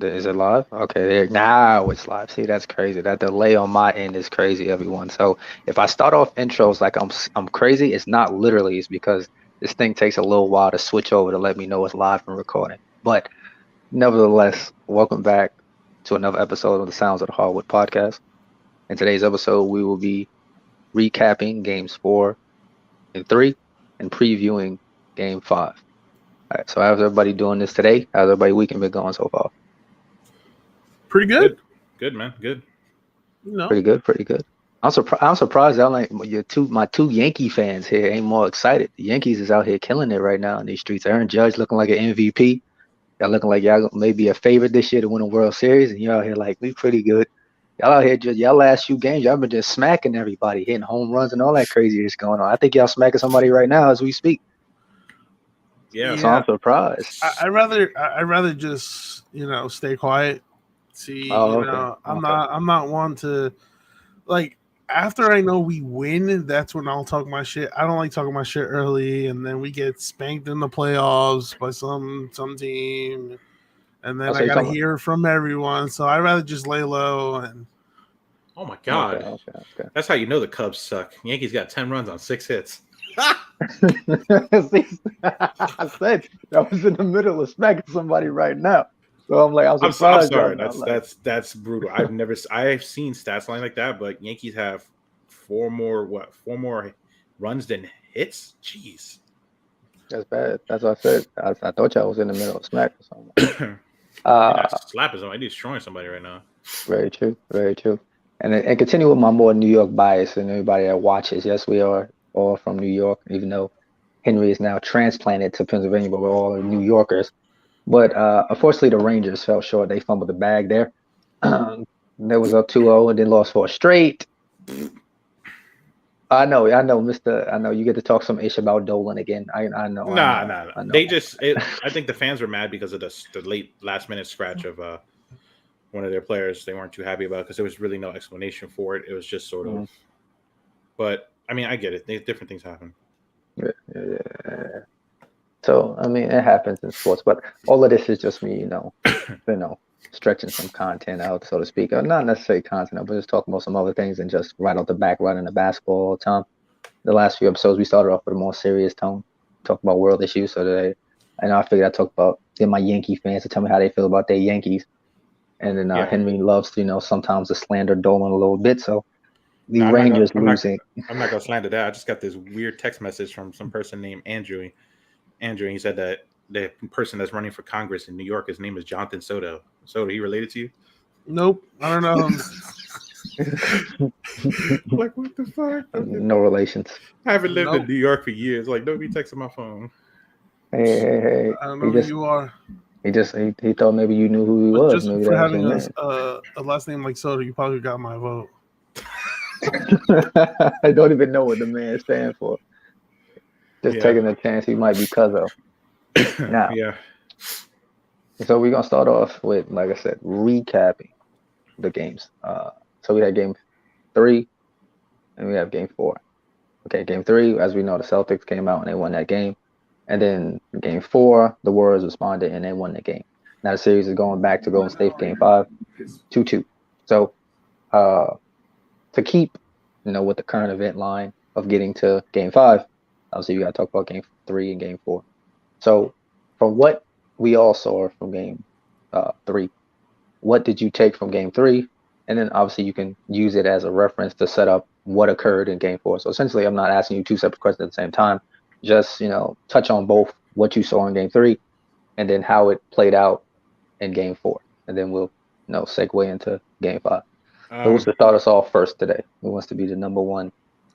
Is it live? Okay, now it's live. See, that's crazy. That delay on my end is crazy, everyone. So if I start off intros like I'm crazy, it's not literally. It's because this thing takes a little while to switch over to let me know it's live and recording. But nevertheless, welcome back to another episode of the Sounds of the Hardwood podcast. In today's episode, we will be recapping games 4 and 3 and previewing game 5. All right, so how's everybody doing this today? How's everybody weekend been going so far? Pretty good. Good man. Good. You know, Pretty good, pretty good. I'm surprised y'all like my two Yankee fans here ain't more excited. The Yankees is out here killing it right now in these streets. Aaron Judge looking like an MVP. Y'all looking like y'all may be a favorite this year to win a World Series, and y'all out here like we pretty good. Y'all out here just y'all last few games, y'all been just smacking everybody, hitting home runs and all that crazy is going on. I think y'all smacking somebody right now as we speak. Yeah. So I'm surprised. I'd rather just stay quiet. See, Oh, okay. I'm not one to like after I know we win. That's when I'll talk my shit. I don't like talking my shit early, and then we get spanked in the playoffs by some team, and then Oh, so I you gotta talking hear from everyone. So I'd rather just lay low and. Oh my God. Okay. That's how you know the Cubs suck. Yankees got 10 runs on 6 hits. See, I said that was in the middle of smacking somebody right now. So I'm like, I'm I'm surprised. sorry. Y'all, like, That's brutal. I've seen stats line like that, but Yankees have four more runs than hits. Jeez. that's bad. That's what I said. I thought y'all was in the middle of smack or something. Slapping somebody. He's destroying somebody right now. Very true. Very true. And continue with my more New York bias and everybody that watches. Yes, we are all from New York, even though Henry is now transplanted to Pennsylvania, but we're all New Yorkers. But unfortunately, the Rangers fell short. They fumbled the bag there. They was up 2-0 and then lost 4 straight. I know, Mister. I know you get to talk some ish about Dolan again. I know. Nah. I know. I think the fans were mad because of the late last minute scratch of one of their players. They weren't too happy about because there was really no explanation for it. It was just sort of. But I mean, I get it. Different things happen. Yeah. So I mean, it happens in sports, but all of this is just me, stretching some content out, so to speak. Or not necessarily content, but just talking about some other things and just right off the back, running the basketball all the time. The last few episodes, we started off with a more serious tone, talk about world issues. So today, I figured I'd talk about get my Yankee fans to tell me how they feel about their Yankees. And then Henry loves to, sometimes to slander Dolan a little bit. So the Rangers losing. I'm not gonna slander that. I just got this weird text message from some person named Andrew. Andrew, he said that the person that's running for Congress in New York, his name is Jonathan Soto. Soto, he related to you? Nope, I don't know. Like, what the fuck? No relations. I haven't lived in New York for years. Like, don't be texting my phone. Hey. I don't know who you are. He thought maybe you knew who he was. Just maybe for having a last name like Soto, you probably got my vote. I don't even know what the man stands for. Just taking a chance he might be Cuzzo. Now, so we're gonna start off with, like I said, recapping the games. So we had game 3, and we have game 4. Okay, game 3, as we know, the Celtics came out and they won that game, and then game 4, the Warriors responded and they won the game. Now the series is going back to Golden State game 5, 2-2. So, to keep, with the current event line of getting to game 5. Obviously, you got to talk about game 3 and game 4. So, from what we all saw from game 3, what did you take from game 3? And then obviously you can use it as a reference to set up what occurred in game 4. So essentially, I'm not asking you 2 separate questions at the same time. Just, touch on both what you saw in game 3 and then how it played out in game 4. And then we'll, segue into game 5. Who wants to start us off first today? Who wants to be the number one?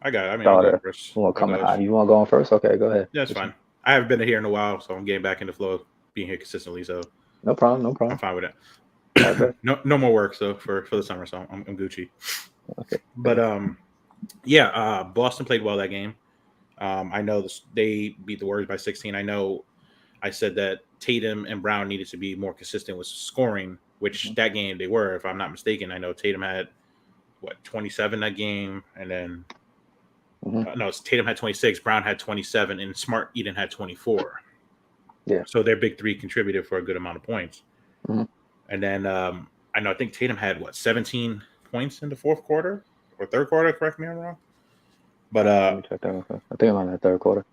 I got it. I mean, starter? I'll go first. Who want to come high? You want to go on first? Okay, go ahead. Yeah, that's fine. I haven't been here in a while, so I'm getting back in the flow of being here consistently. So no problem. I'm fine with that. Okay. no more work. So for the summer, so I'm Gucci. Okay. But Boston played well that game. I know they beat the Warriors by 16. I know I said that Tatum and Brown needed to be more consistent with scoring, which that game they were, if I'm not mistaken. I know Tatum had 27 that game, and then Tatum had 26, Brown had 27, and Smart Eden had 24. Yeah. So their big 3 contributed for a good amount of points. And then I think Tatum had 17 points in the fourth quarter or third quarter. Correct me if I'm wrong. But let me check that. I think I'm on the third quarter.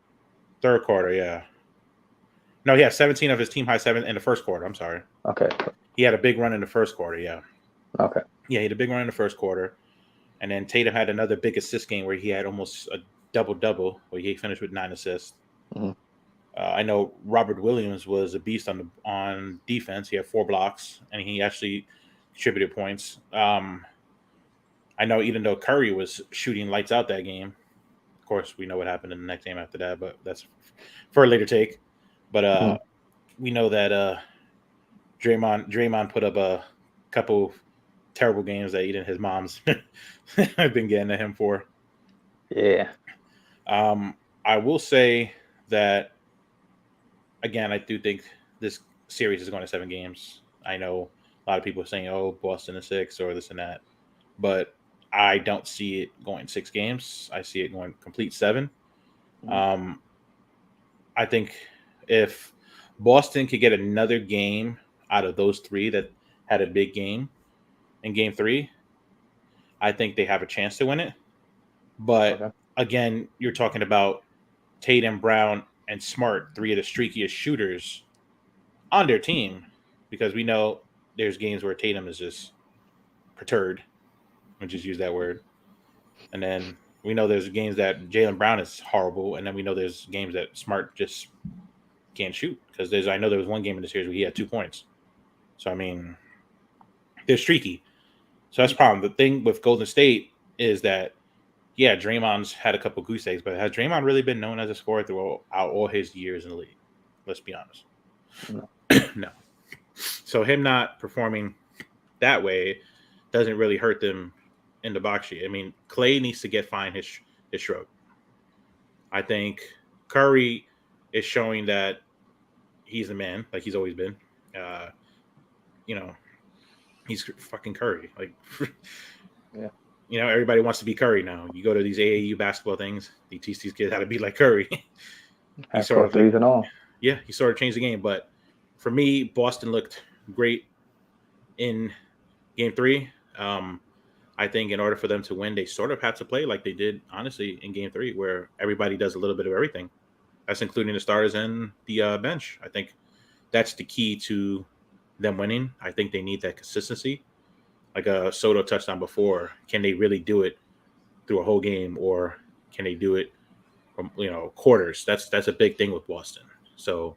Third quarter, yeah. No, he had 17 of his team high 7 in the first quarter. I'm sorry. Okay. He had a big run in the first quarter, yeah. Okay. Yeah, he had a big run in the first quarter. And then Tatum had another big assist game where he had almost a double-double, where he finished with 9 assists. Mm-hmm. I know Robert Williams was a beast on defense. He had 4 blocks, and he actually contributed points. I know even though Curry was shooting lights out that game, of course, we know what happened in the next game after that, but that's for a later take. But we know that Draymond put up a couple terrible games that even his mom's have been getting at him for. Yeah. I will say that again, I do think this series is going to 7 games. I know a lot of people are saying, "Oh, Boston is 6" or this and that, but I don't see it going 6 games. I see it going complete 7. Mm-hmm. I think if Boston could get another game out of those 3 that had a big game in Game 3, I think they have a chance to win it. But Okay. again, you're talking about Tatum, Brown, and Smart, 3 of the streakiest shooters on their team, because we know there's games where Tatum is just perturbed. I'll just use that word. And then we know there's games that Jaylen Brown is horrible, and then we know there's games that Smart just can't shoot, because I know there was one game in the series where he had 2 points. So I mean, they're streaky. So that's the problem. The thing with Golden State is that yeah, Draymond's had a couple goose eggs, but has Draymond really been known as a scorer throughout all his years in the league? Let's be honest. No. No. So him not performing that way doesn't really hurt them in the box sheet. I mean, Clay needs to find his stroke. I think Curry is showing that he's a man, like he's always been. You know, he's fucking Curry. Like, yeah. You know, everybody wants to be Curry now. You go to these AAU basketball things, they teach these kids how to be like Curry. He sort of threes and all. Yeah, he sort of changed the game. But for me, Boston looked great in Game 3. I think in order for them to win, they sort of had to play like they did, honestly, in Game 3, where everybody does a little bit of everything. That's including the starters and the bench. I think that's the key to them winning. I think they need that consistency. Like Soto touched on before, can they really do it through a whole game, or can they do it from quarters? That's a big thing with Boston. So,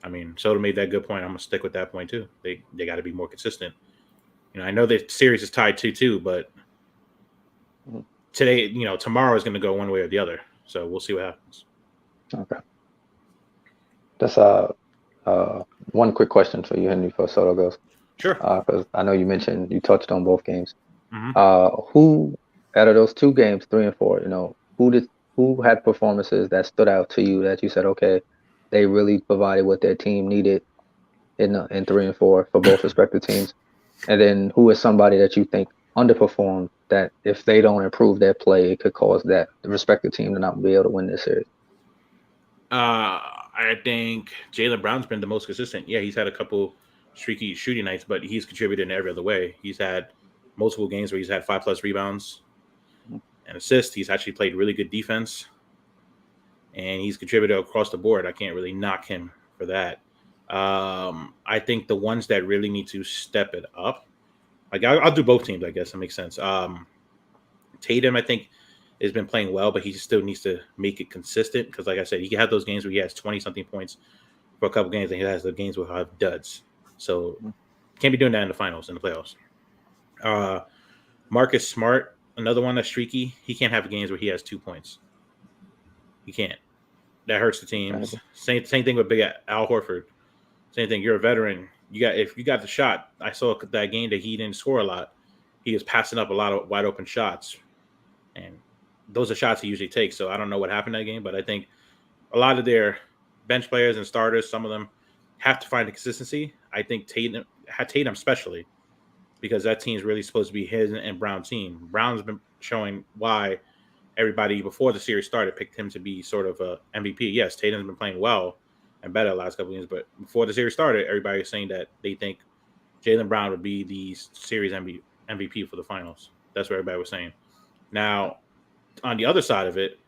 I mean, Soto made that good point. I'm gonna stick with that point too. They got to be more consistent. I know the series is tied 2-2, but today, tomorrow is going to go one way or the other. So we'll see what happens. Okay. That's one quick question for you, Henry, before Soto goes. Sure. Because I know you touched on both games. Mm-hmm. Who out of those 2 games, 3 and 4, who had performances that stood out to you that you said, okay, they really provided what their team needed in 3 and 4 for both respective teams? And then who is somebody that you think underperformed, that if they don't improve their play, it could cause the respective team to not be able to win this series? I think Jaylen Brown's been the most consistent. Yeah, he's had a couple streaky shooting nights, but he's contributed in every other way. He's had multiple games where he's had 5+ rebounds and assists. He's actually played really good defense, and he's contributed across the board. I can't really knock him for that. I think the ones that really need to step it up, like I'll do both teams, I guess that makes sense. Tatum, I think, has been playing well, but he still needs to make it consistent, because, like I said, he can have those games where he has 20-something points for a couple games, and he has the games where he'll have duds. So can't be doing that in the finals, in the playoffs. Marcus Smart, another one that's streaky. He can't have games where he has 2 points. He can't. That hurts the teams. Same thing with Big Al Horford. Same thing. You're a veteran. If you got the shot. I saw that game that he didn't score a lot. He was passing up a lot of wide open shots, and those are shots he usually takes. So I don't know what happened in that game, but I think a lot of their bench players and starters, some of them have to find the consistency. I think Tatum especially, because that team's really supposed to be his and Brown's team. Brown's been showing why everybody before the series started picked him to be sort of a MVP. Yes, Tatum's been playing well and better the last couple of games, but before the series started, everybody was saying that they think Jaylen Brown would be the series MVP for the finals. That's what everybody was saying. Now, on the other side of it,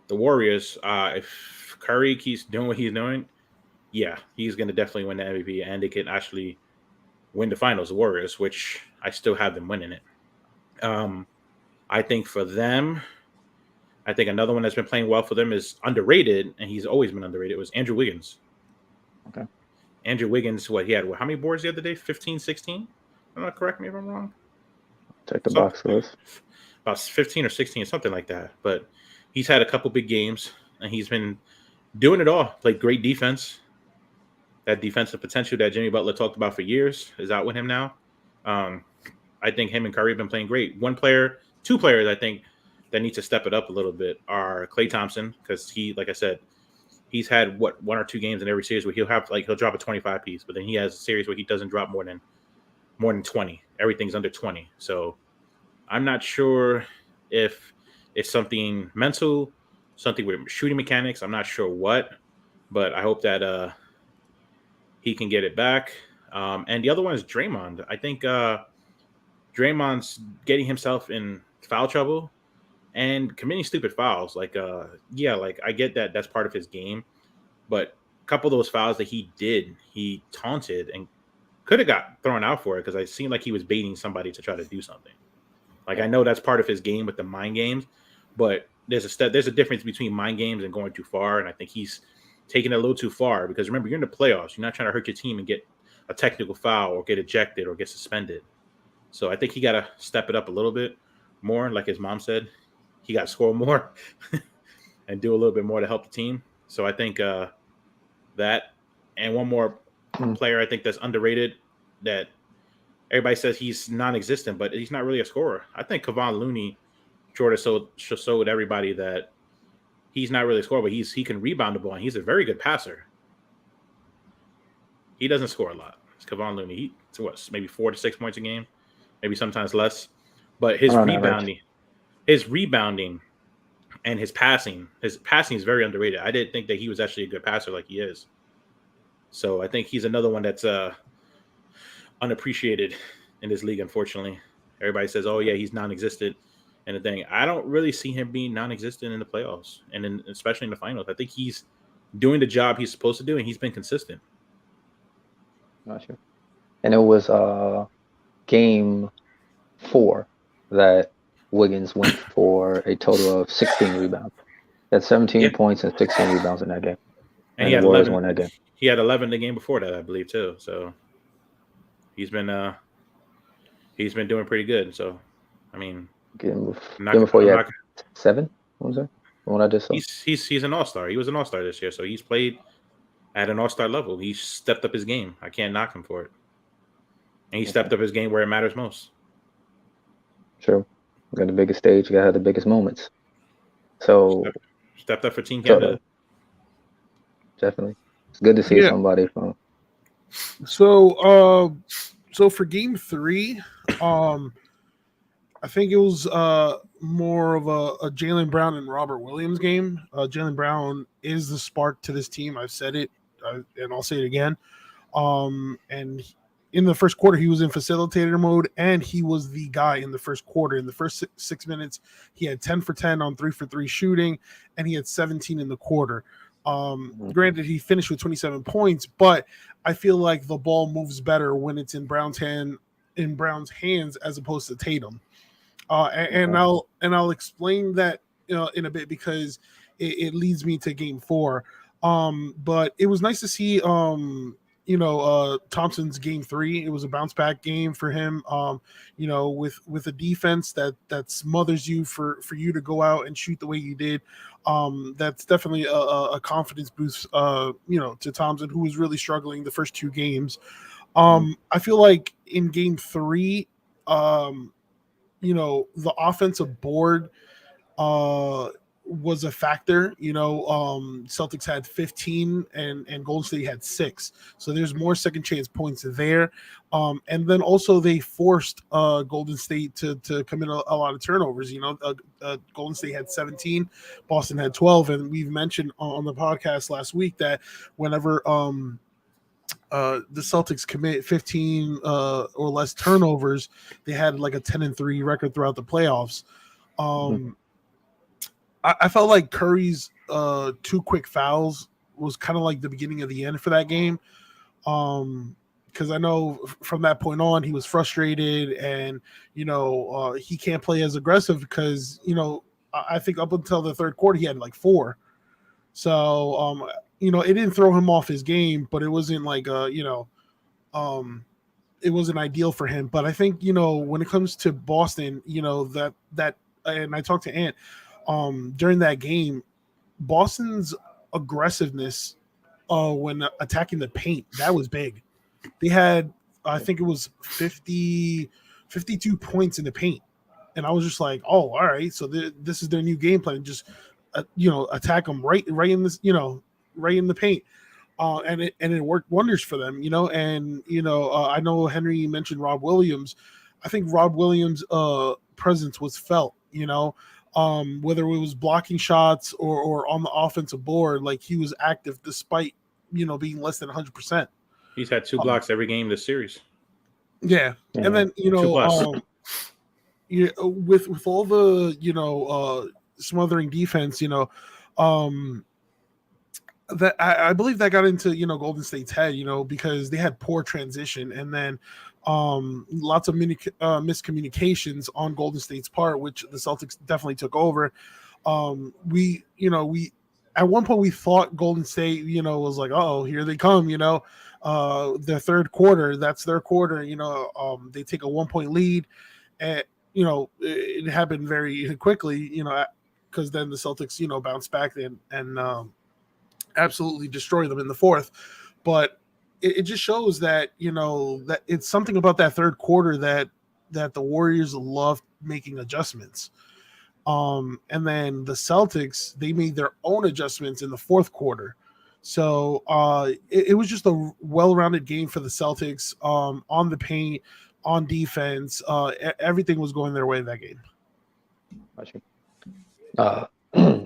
the Warriors, if Curry keeps doing what he's doing, yeah, he's going to definitely win the MVP, and they can actually win the finals, the Warriors, which I still have them winning it. I think for them, I think another one that's been playing well for them is underrated, and he's always been underrated, was Andrew Wiggins. Okay. Andrew Wiggins, how many boards the other day? 15, 16? I'm not, correct me if I'm wrong. Check the box list. About 15 or 16, something like that. But he's had a couple big games, and he's been doing it all. Played great defense. That defensive potential that Jimmy Butler talked about for years is out with him now. I think him and Curry have been playing great. Two players, I think, that need to step it up a little bit are Klay Thompson, because he, like I said, he's had one or two games in every series where he'll drop a 25 piece, but then he has a series where he doesn't drop more than 20. Everything's under 20. So I'm not sure if it's something mental, something with shooting mechanics. I'm not sure what, but I hope that he can get it back. And the other one is Draymond. I think Draymond's getting himself in foul trouble and committing stupid fouls. I get that that's part of his game, but a couple of those fouls that he did, he taunted and could have got thrown out for it, because I seemed like he was baiting somebody to try to do something. I know that's part of his game with the mind games, but there's a difference between mind games and going too far, and I think he's taking it a little too far, because remember, you're in the playoffs. You're not trying to hurt your team and get a technical foul or get ejected or get suspended. So I think he got to step it up a little bit more. Like his mom said, he got to score more and do a little bit more to help the team. So I think that, and one more player I think that's underrated, that everybody says he's non-existent, but he's not really a scorer. I think Kevon Looney showed everybody that he's not really a scorer, but he can rebound the ball, and he's a very good passer. He doesn't score a lot. It's Kevon Looney. Maybe 4 to 6 points a game, maybe sometimes less. But his rebounding and his passing is very underrated. I didn't think that he was actually a good passer like he is. So I think he's another one that's unappreciated in this league, unfortunately. Everybody says, oh, yeah, he's non-existent. And the thing, I don't really see him being non-existent in the playoffs, and especially in the finals. I think he's doing the job he's supposed to do, and he's been consistent. Gotcha. And it was game 4 that Wiggins went for a total of 16 rebounds. He had 17 points and 16 rebounds in that game. And he had 11. Won that game. He had 11 the game before that, I believe, too. So he's been doing pretty good. So, I mean, game before he had 7. What was that? The one I just saw. He's an all-star. He was an all-star this year, so he's played at an all-star level. He stepped up his game. I can't knock him for it. And he stepped up his game where it matters most. Sure. You got the biggest stage. You got to have the biggest moments. So stepped up for Team Canada. Definitely. It's good to see somebody from. So for game 3, I think it was more of a Jaylen Brown and Robert Williams game. Jaylen Brown is the spark to this team. I've said it, and I'll say it again. And in the first quarter, he was in facilitator mode, and he was the guy in the first quarter. In the first 6 minutes, he had 10 for 10 on 3 for 3 shooting, and he had 17 in the quarter. Granted, he finished with 27 points, but I feel like the ball moves better when it's in Brown's hands as opposed to Tatum. And I'll explain that in a bit, because it leads me to game 4. But it was nice to see Thompson's game 3. It was a bounce back game for him. With a defense that smothers you for you to go out and shoot the way you did. That's definitely a confidence boost. To Thompson, who was really struggling the first 2 games. I feel like in game 3, the offensive board was a factor. Celtics had 15 and Golden State had 6. So there's more second chance points there. And then also they forced Golden State to commit a lot of turnovers. Golden State had 17, Boston had 12. And we've mentioned on the podcast last week that whenever the Celtics commit 15 or less turnovers, they had like a 10-3 record throughout the playoffs. I felt like Curry's 2 quick fouls was kind of like the beginning of the end for that game. Because I know from that point on, he was frustrated and, he can't play as aggressive because, I think up until the third quarter, he had like 4. So, it didn't throw him off his game, but it wasn't like, it wasn't ideal for him. But I think, when it comes to Boston, that, and I talked to Ant during that game, Boston's aggressiveness when attacking the paint, that was big. They had, I think it was 52 points in the paint. And I was just like, oh, all right. So this is their new game plan. Just, attack them right in this, right in the paint. And it worked wonders for them, and, I know Henry mentioned Rob Williams. I think Rob Williams' presence was felt, whether it was blocking shots or on the offensive board, like he was active despite, being less than 100%. He's had 2 blocks every game this series. Yeah. And then, with all the, smothering defense, that I believe that got into, Golden State's head, because they had poor transition and then lots of miscommunications on Golden State's part, which the Celtics definitely took over. We at one point we thought Golden State, was like, oh, here they come, their third quarter, that's their quarter, they take a 1-point lead, and it happened very quickly, because then the Celtics, bounced back and absolutely destroy them in the fourth. But it just shows that, that it's something about that third quarter that the Warriors love making adjustments. And then the Celtics, they made their own adjustments in the fourth quarter. So it was just a well-rounded game for the Celtics on the paint, on defense. Everything was going their way in that game.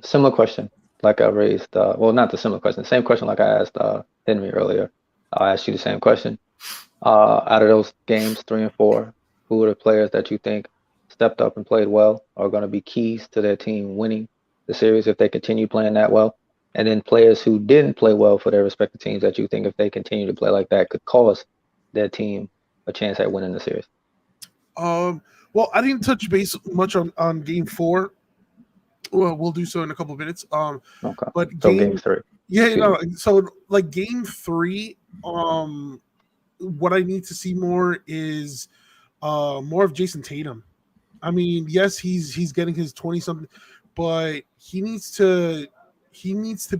Similar question like I raised. Well, not the similar question. Same question like I asked Henry earlier. I'll ask you the same question. Out of those games, 3 and 4, who are the players that you think stepped up and played well are going to be keys to their team winning the series if they continue playing that well? And then players who didn't play well for their respective teams that you think if they continue to play like that could cost their team a chance at winning the series? Well, I didn't touch base much on game 4. Well, we'll do so in a couple of minutes. Okay. But so game 3. Yeah, so like game 3, what I need to see more is more of Jason Tatum. I mean, yes, he's getting his 20-something, but he needs to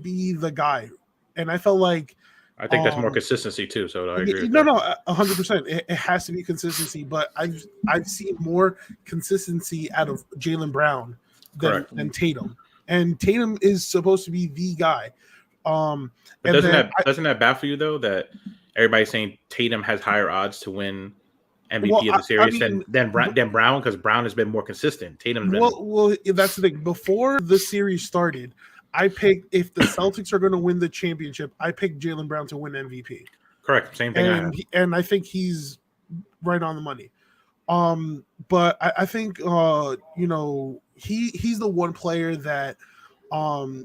be the guy. And I felt like I think that's more consistency too. So I agree. No, 100%. It has to be consistency, but I've seen more consistency out of Jaylen Brown than Tatum. And Tatum is supposed to be the guy. But doesn't that baffle you though that everybody's saying Tatum has higher odds to win MVP of the series than Brown, because Brown has been more consistent. Tatum's been well, that's the thing. Before the series started, I picked, if the Celtics are going to win the championship, I picked Jaylen Brown to win MVP. Correct. Same thing. And I think he's right on the money. But I think he's the one player that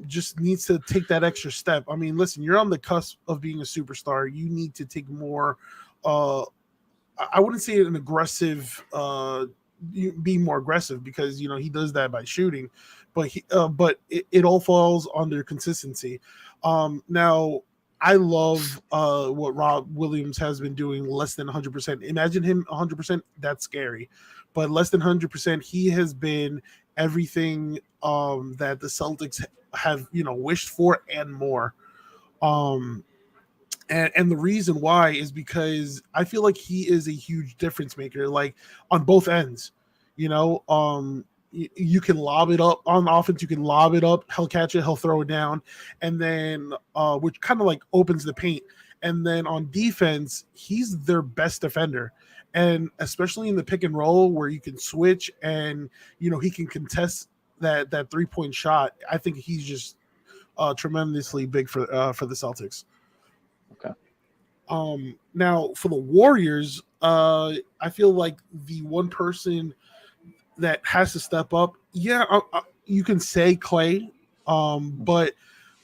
just needs to take that extra step. I mean, listen, you're on the cusp of being a superstar. You need to take more. I wouldn't say an aggressive. Being more aggressive, because he does that by shooting, but it all falls under consistency. Now I love what Rob Williams has been doing, less than 100%. Imagine him 100%, that's scary, but less than 100%, he has been everything that the Celtics have wished for and more. And the reason why is because I feel like he is a huge difference maker, like on both ends. You can lob it up on offense. You can lob it up. He'll catch it. He'll throw it down. And then, which kind of like opens the paint. And then on defense, he's their best defender. And especially in the pick and roll where you can switch and, he can contest that 3-point shot. I think he's just tremendously big for the Celtics. Okay. Now for the Warriors, I feel like the one person that has to step up, you can say Clay, but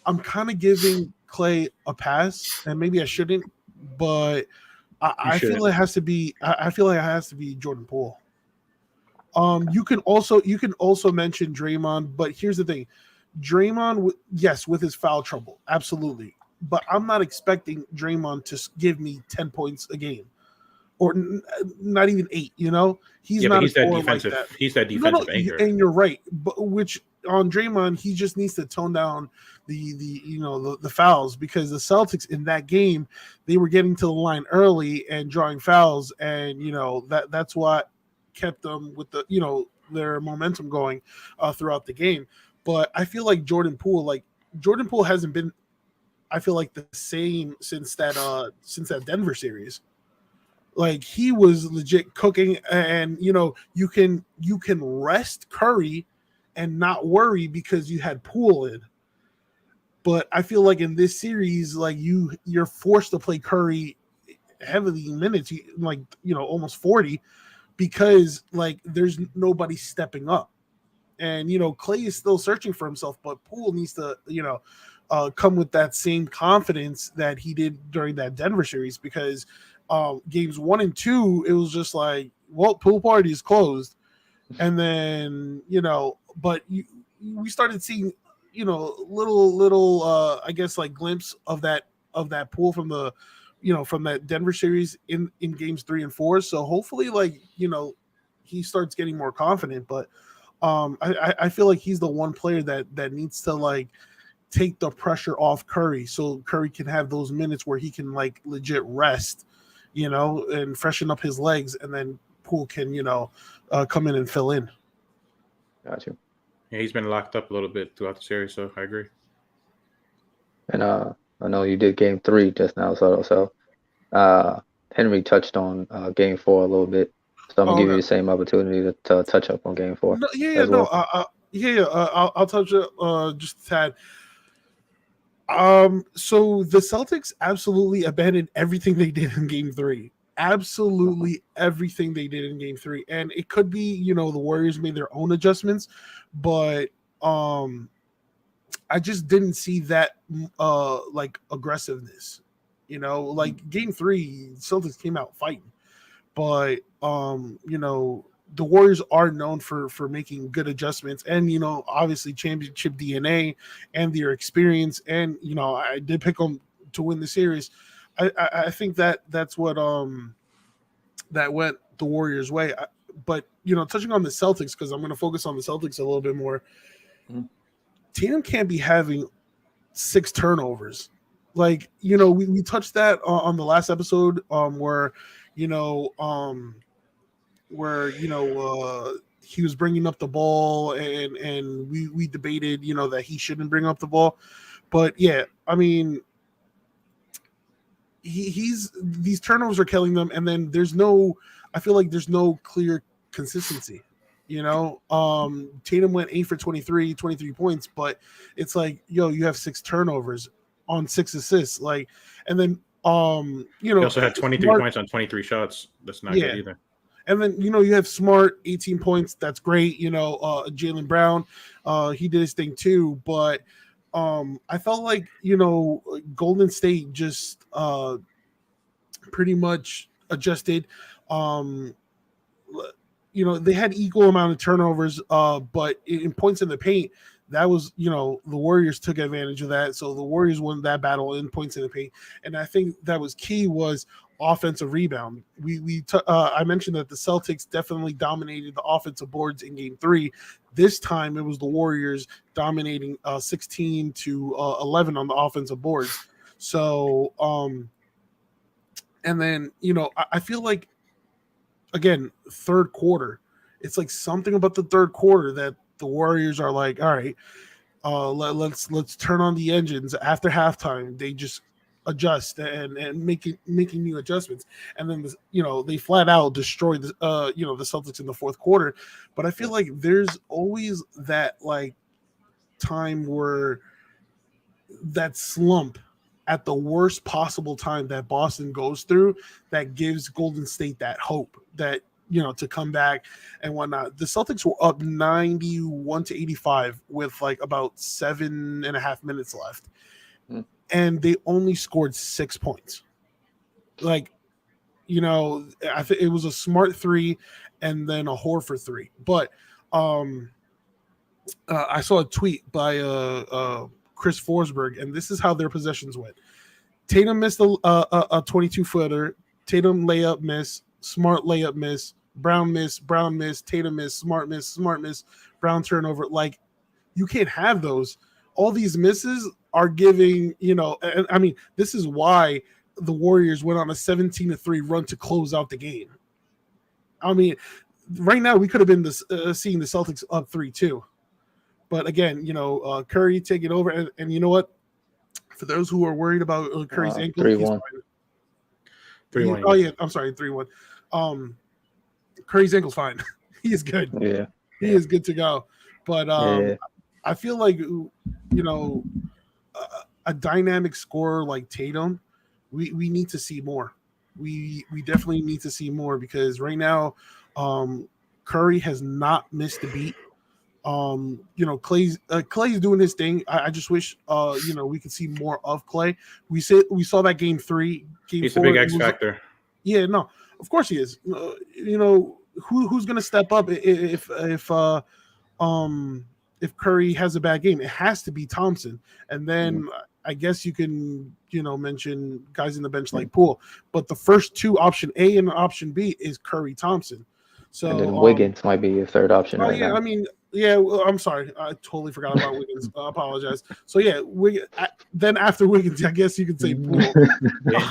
I'm kind of giving Clay a pass, and maybe I shouldn't, but I feel it has to be. I feel like it has to be Jordan Poole. You can also mention Draymond, but here's the thing: Draymond, yes, with his foul trouble, absolutely, but I'm not expecting Draymond to give me 10 points a game or not even 8. You know, he's not he's that defensive. Like that. He's that defensive anchor, and you're right. But which on Draymond, he just needs to tone down the fouls, because the Celtics in that game, they were getting to the line early and drawing fouls, and that's what kept them with their momentum going throughout the game. But I feel like Jordan Poole hasn't been, I feel like, the same since that Denver series. Like, he was legit cooking, and you can rest Curry and not worry because you had Poole in. But I feel like in this series, like, you're forced to play Curry heavily minutes, almost 40, because like there's nobody stepping up. And Clay is still searching for himself, but Poole needs to come with that same confidence that he did during that Denver series, because games 1 and 2, it was just like, well, pool party is closed. And then but we started seeing little I guess like glimpse of that Pool from the from that Denver series in games 3 and 4. So hopefully, like, he starts getting more confident. But I feel like he's the one player that needs to, like, take the pressure off Curry, so Curry can have those minutes where he can, like, legit rest, and freshen up his legs, and then Poole can, come in and fill in. Gotcha. Yeah, he's been locked up a little bit throughout the series, so I agree. And I know you did game 3 just now, so Henry touched on game 4 a little bit. So I'm gonna give you the same opportunity to touch up on game 4. I'll touch it just a tad. So the Celtics absolutely abandoned everything they did in game 3. Absolutely everything they did in game 3. And it could be, the Warriors made their own adjustments, but I just didn't see that like aggressiveness. Like game 3, Celtics came out fighting. But the Warriors are known for making good adjustments, and obviously championship DNA and their experience, and I did pick them to win the series. I think that's what that went the Warriors' way. But touching on the Celtics, because I'm going to focus on the Celtics a little bit more. Mm-hmm. Tatum can't be having 6 turnovers. Like, we touched that on the last episode, where he was bringing up the ball, and we debated, that he shouldn't bring up the ball. But yeah, I mean, these turnovers are killing them, and then I feel like there's no clear consistency. Tatum went 8 for 23 points, but it's like, you have 6 turnovers on 6 assists, like, and then he also had 23 points on 23 shots. That's not good either. And then you have Smart, 18 points. That's great. Jaylen Brown, he did his thing too. But I felt like Golden State just pretty much adjusted. They had equal amount of turnovers, but in points in the paint, that was, the Warriors took advantage of that. So the Warriors won that battle in points in the paint. And I think that was key, was offensive rebound. I mentioned that the Celtics definitely dominated the offensive boards in game 3. This time it was the Warriors dominating 16 to 11 on the offensive boards. So, and then, I feel like, again, third quarter, it's like something about the third quarter that the Warriors are like, all right, let's turn on the engines after halftime. They just adjust and making new adjustments, and then they flat out destroyed the Celtics in the fourth quarter. But I feel like there's always that, like, time where that slump at the worst possible time that Boston goes through, that gives Golden State that hope that, to come back and whatnot. The Celtics were up 91-85 with like about 7.5 minutes left. And they only scored 6 points. Like, I think it was a smart 3 and then a Horford 3. But I saw a tweet by Chris Forsberg, and this is how their possessions went. Tatum missed a 22-footer. Tatum layup miss. Smart layup miss. Brown miss. Tatum miss. Smart miss. Brown turnover. Like, you can't have those. All these misses are giving, I mean, this is why the Warriors went on a 17-3 run to close out the game. I mean, right now we could have been seeing the Celtics up 3-2. But again, Curry taking over. And you know what? For those who are worried about Curry's ankle, 3-1. 3-1. Oh, yeah. I'm sorry, 3-1. Curry's ankle's fine. He is good. Yeah. He is good to go. But I feel like, a dynamic scorer like Tatum, we need to see more. We definitely need to see more because right now, Curry has not missed a beat. Clay's doing his thing. I just wish we could see more of Clay. We saw that game 3, He's 4. a big X factor. Yeah, no, of course he is. Who's gonna step up if Curry has a bad game? It has to be Thompson, and then I guess you can mention guys in the bench like Poole. But the first 2, option A and option B, is Curry Thompson. So and then Wiggins might be your third option. Oh right yeah, now. I mean, yeah. Well, I'm sorry, I totally forgot about Wiggins. I apologize. So yeah, then after Wiggins, I guess you could say Poole.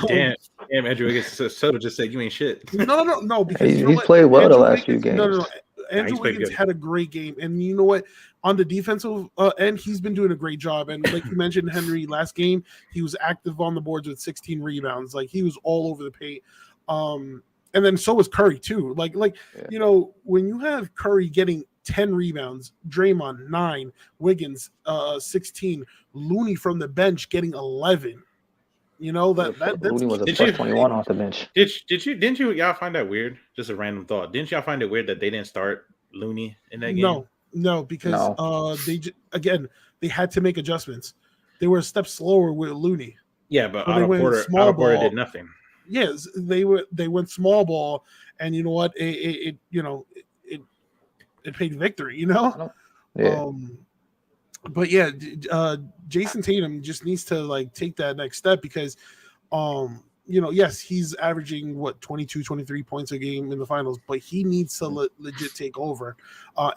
Damn, Andrew Wiggins so just said you ain't shit. No, because he's played well the last few games. No. Andrew Wiggins had a great game, and you know what? On the defensive end, he's been doing a great job. And like you mentioned, Henry, last game he was active on the boards with 16 rebounds. Like he was all over the paint. And then so was Curry too. Like when you have Curry getting 10 rebounds, Draymond 9, Wiggins 16, Looney from the bench getting 11. That's Looney was a plus 21 off the bench. Didn't y'all find that weird? Just a random thought. Didn't y'all find it weird that they didn't start Looney in that game? No, because they had to make adjustments. They were a step slower with Looney. Yeah, but Otto Porter did nothing. Yes, they went small ball, and you know what? It paid victory. Yeah. But yeah, Jason Tatum just needs to take that next step because, yes, he's averaging 22, 23 points a game in the finals, but he needs to legit take over,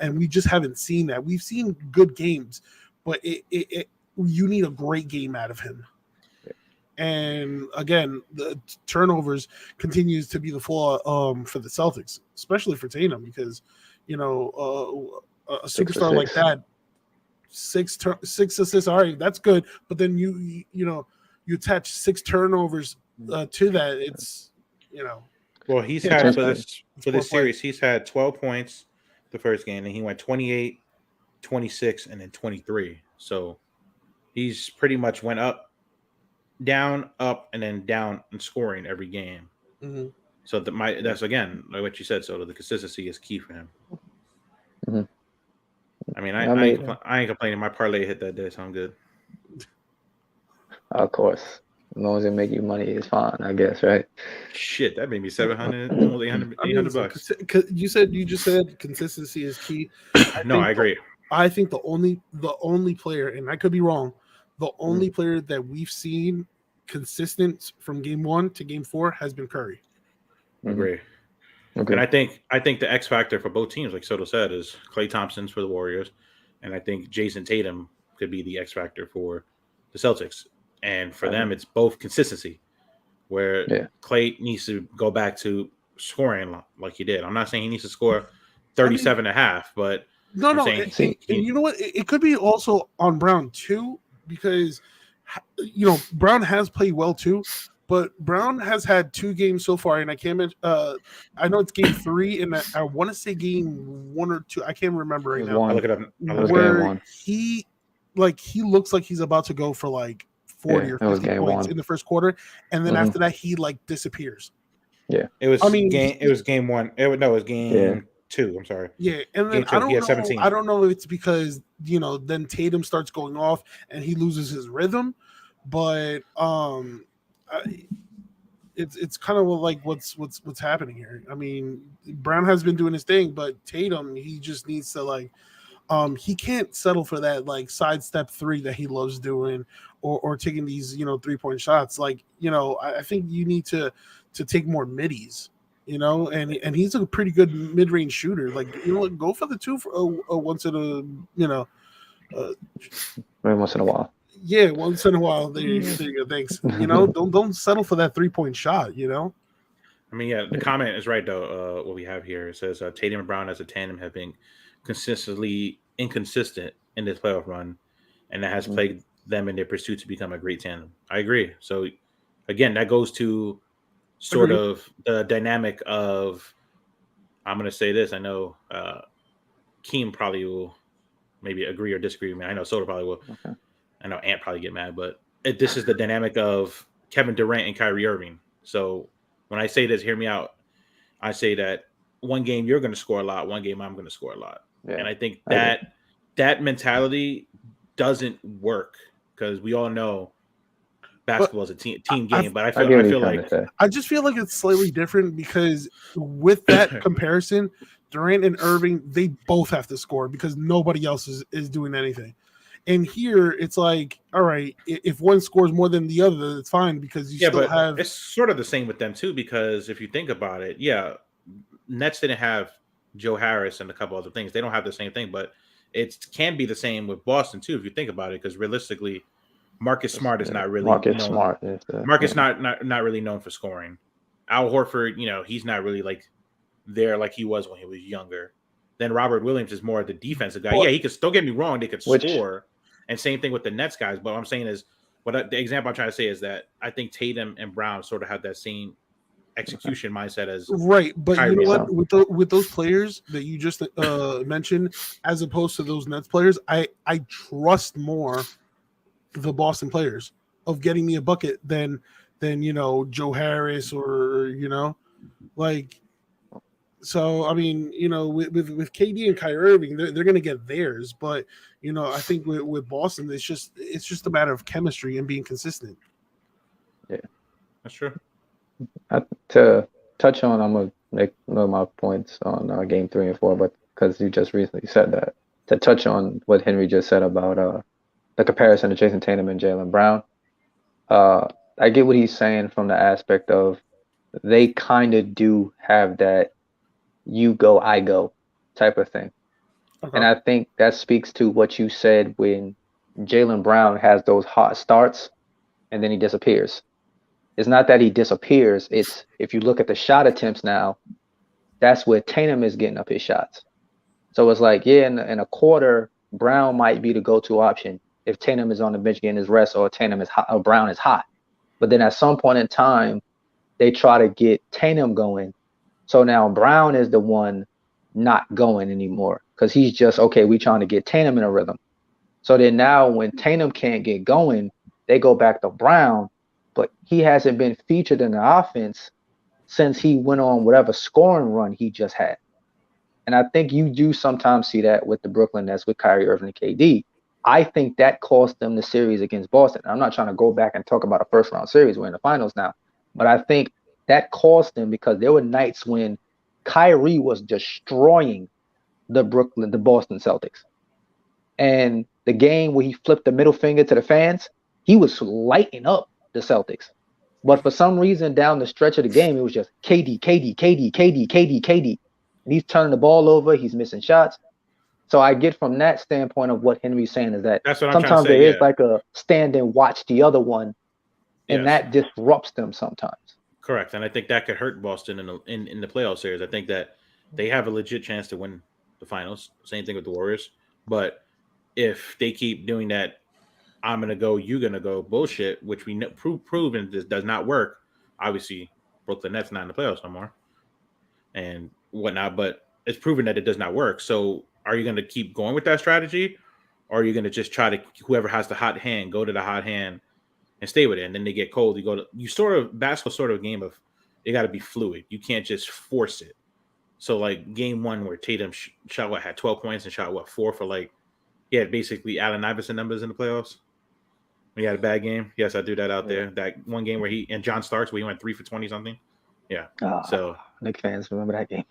and we just haven't seen that. We've seen good games, but you need a great game out of him. And again, the turnovers continues to be the flaw for the Celtics, especially for Tatum, because a superstar like that, six assists, all right, that's good. But then you attach 6 turnovers to that. It's Well, he's had for this series, he's had 12 points the first game, and he went 28, 26, and then 23. So he's pretty much went up, down, up, and then down in scoring every game. Mm-hmm. So that's again like what you said. So the consistency is key for him. Mm-hmm. I mean, I ain't complaining. My parlay hit that day, so I'm good. Of course, as long as it make you money, it's fine. I guess, right? Shit, that made me 700, almost 800 bucks. You just said consistency is key. I agree. I think the only player, and I could be wrong, the only player that we've seen consistent from game 1 to game 4 has been Curry. Agree. Okay. And I think the X factor for both teams, like Soto said, is Klay Thompson's for the Warriors, and I think Jason Tatum could be the X factor for the Celtics. And for them, it's both consistency, where Klay needs to go back to scoring like he did. I'm not saying he needs to score 37 and a half, but and you know what? It could be also on Brown too, because Brown has played well too, but Brown has had 2 games so far, and I can't. I know it's game 3, and I want to say game 1 or 2. I can't remember right now. I'll look it up. Where he looks like he's about to go for 40 or 50 points in the first quarter, and then after that he like disappears. Yeah, it was game one. It was game 2. I'm sorry. Yeah, and then I don't know if it's because then Tatum starts going off and he loses his rhythm, but it's kind of like what's happening here. I mean, Brown has been doing his thing, but Tatum, he just needs to like he can't settle for that like sidestep 3 that he loves doing or taking these 3-point shots. Like I think you need to take more middies. And he's a pretty good mid-range shooter. Like go for the 2 for once in a once in a while. Yeah, once in a while. There you go. Thanks. Don't settle for that 3-point shot. I mean, yeah, the comment is right though. What we have here, it says Tatum and Brown as a tandem have been consistently inconsistent in this playoff run, and that has plagued them in their pursuit to become a great tandem. I agree. So again, that goes to sort of the dynamic of, I'm going to say this. I know Keem probably will maybe agree or disagree with me. I know Soda probably will. Okay. I know Ant probably get mad, but this is the dynamic of Kevin Durant and Kyrie Irving. So when I say this, hear me out. I say that one game you're going to score a lot, one game I'm going to score a lot. Yeah, and I think that mentality doesn't work because we all know basketball is a team game. But I just feel like it's slightly different because with that comparison, Durant and Irving, they both have to score because nobody else is doing anything. And here it's like, all right, if one scores more than the other, it's fine because you still have. It's sort of the same with them too, because if you think about it, Nets didn't have Joe Harris and a couple other things. They don't have the same thing, but it can be the same with Boston too, if you think about it, because realistically, Marcus Smart is not really not really known for scoring. Al Horford, he's not really like there like he was when he was younger. Then Robert Williams is more of the defensive guy. He could. Don't get me wrong; they could score. And same thing with the Nets guys. But what I'm saying is, the example I'm trying to say is that I think Tatum and Brown sort of have that same execution mindset as right. But Kyrie. You know what? With those players that you just mentioned, as opposed to those Nets players, I trust more the Boston players of getting me a bucket than Joe Harris or like. So I mean, with KD and Kyrie Irving, they're going to get theirs, but I think with Boston, it's just a matter of chemistry and being consistent. Yeah, that's true. To touch on, I'm gonna make my points on Game 3 and 4, but because you just recently said that, to touch on what Henry just said about the comparison to Jason Tatum and Jaylen Brown, I get what he's saying from the aspect of they kind of do have that you go, I go type of thing. Okay. And I think that speaks to what you said when Jaylen Brown has those hot starts and then he disappears. It's not that he disappears. It's if you look at the shot attempts now, that's where Tatum is getting up his shots. So it's like, in a quarter, Brown might be the go-to option if Tatum is on the bench getting his rest or Tatum is hot, or Brown is hot. But then at some point in time, they try to get Tatum going. So now Brown is the one not going anymore because he's just, okay, we trying to get Tatum in a rhythm. So then now when Tatum can't get going, they go back to Brown, but he hasn't been featured in the offense since he went on whatever scoring run he just had. And I think you do sometimes see that with the Brooklyn Nets with Kyrie Irving and KD. I think that cost them the series against Boston. I'm not trying to go back and talk about a first-round series. We're in the finals now. But I think that cost them because there were nights when Kyrie was destroying the Boston Celtics. And the game where he flipped the middle finger to the fans, he was lighting up the Celtics. But for some reason down the stretch of the game, it was just KD. And he's turning the ball over. He's missing shots. So I get from that standpoint of what Henry's saying is that sometimes there is like a stand and watch the other one, and that disrupts them sometimes. Correct, and I think that could hurt Boston in the playoff series. I think that they have a legit chance to win the finals. Same thing with the Warriors. But if they keep doing that, I'm going to go, you're going to go bullshit, which we know, proven this does not work. Obviously, Brooklyn Nets not in the playoffs no more and whatnot, but it's proven that it does not work. So are you going to keep going with that strategy, or are you going to just try to, whoever has the hot hand, go to the hot hand and stay with it. And then they get cold. Basketball sort of a game of, it got to be fluid. You can't just force it. So like game 1 where Tatum shot had 12 points and shot 4 for like, basically Allen Iverson numbers in the playoffs. He had a bad game. Yes, I do that out there. That one game where John Starks where he went 3 for 20 something. Yeah. So Knicks fans remember that game.